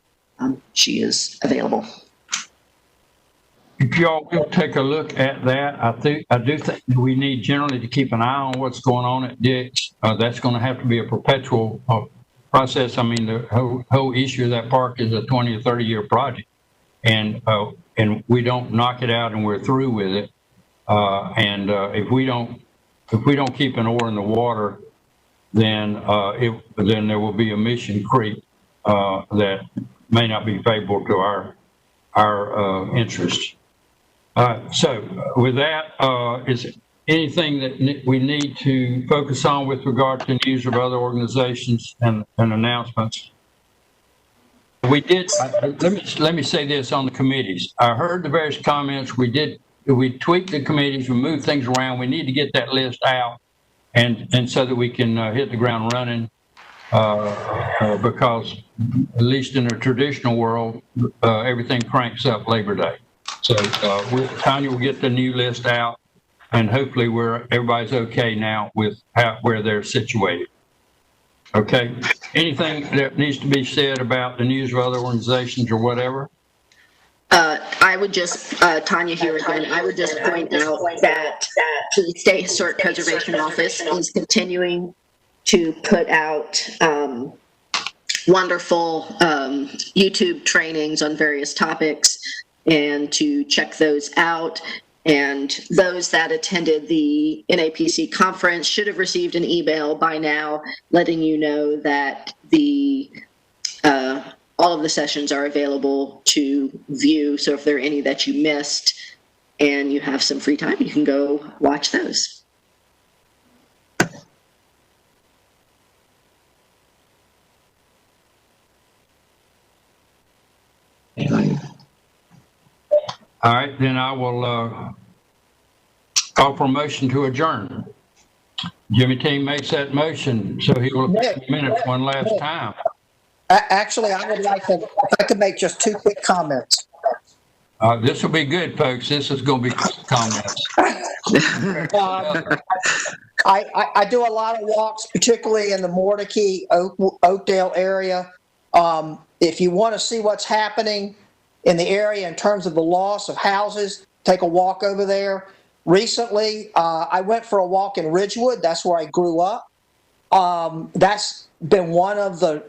she is available. If y'all will take a look at that, I do think we need generally to keep an eye on what's going on at Dix. That's going to have to be a perpetual process. I mean, the whole issue of that park is a 20 or 30 year project, and we don't knock it out and we're through with it. If we don't keep an oar in the water, then there will be a mission creep that may not be favorable to our interest. So with that, is there anything that we need to focus on with regard to news of other organizations and announcements? We did, let me say this on the committees. I heard the various comments. We tweaked the committees, we moved things around. We need to get that list out and so that we can hit the ground running, because at least in the traditional world, everything cranks up Labor Day. So Tanya will get the new list out, and hopefully everybody's okay now with where they're situated. Okay. Anything that needs to be said about the news of other organizations or whatever? I would just, Tanya here again, I would just point out that the State Historic Preservation Office is continuing to put out wonderful YouTube trainings on various topics, and to check those out. And those that attended the NAPC conference should have received an email by now letting you know that all of the sessions are available to view. So if there are any that you missed and you have some free time, you can go watch those. All right, then I will call for a motion to adjourn. Jimmy Team makes that motion, so he will take minutes one last time. Actually, I would like to, if I could make just 2 quick comments. This will be good, folks. This is going to be quick comments. I do a lot of walks, particularly in the Mordecai, Oakdale area. If you want to see what's happening in the area in terms of the loss of houses, take a walk over there. Recently, I went for a walk in Ridgewood. That's where I grew up. That's been one of the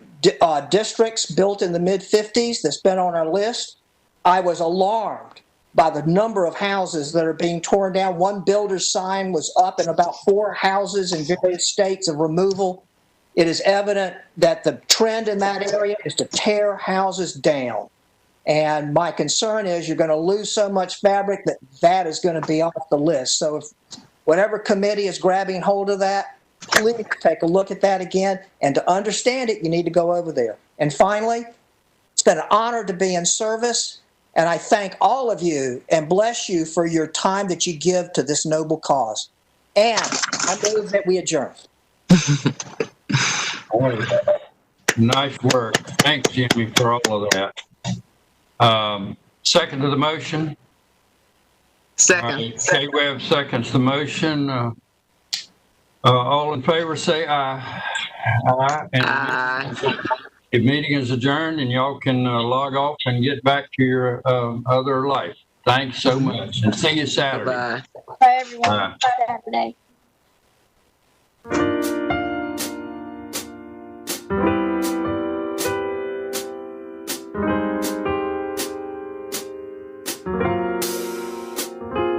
districts built in the mid-50s that's been on our list. I was alarmed by the number of houses that are being torn down. One builder's sign was up in about 4 houses in various states of removal. It is evident that the trend in that area is to tear houses down. And my concern is you're going to lose so much fabric that that is going to be off the list. So if whatever committee is grabbing hold of that, please take a look at that again. And to understand it, you need to go over there. And finally, it's been an honor to be in service. And I thank all of you and bless you for your time that you give to this noble cause. And I move that we adjourn. Nice work. Thanks, Jimmy, for all of that. Second to the motion? Second. Kay Webb seconds the motion. All in favor say aye. Aye. Aye. The meeting is adjourned and y'all can log off and get back to your other life. Thanks so much and see you Saturday. Bye. Bye, everyone. Bye, Saturday.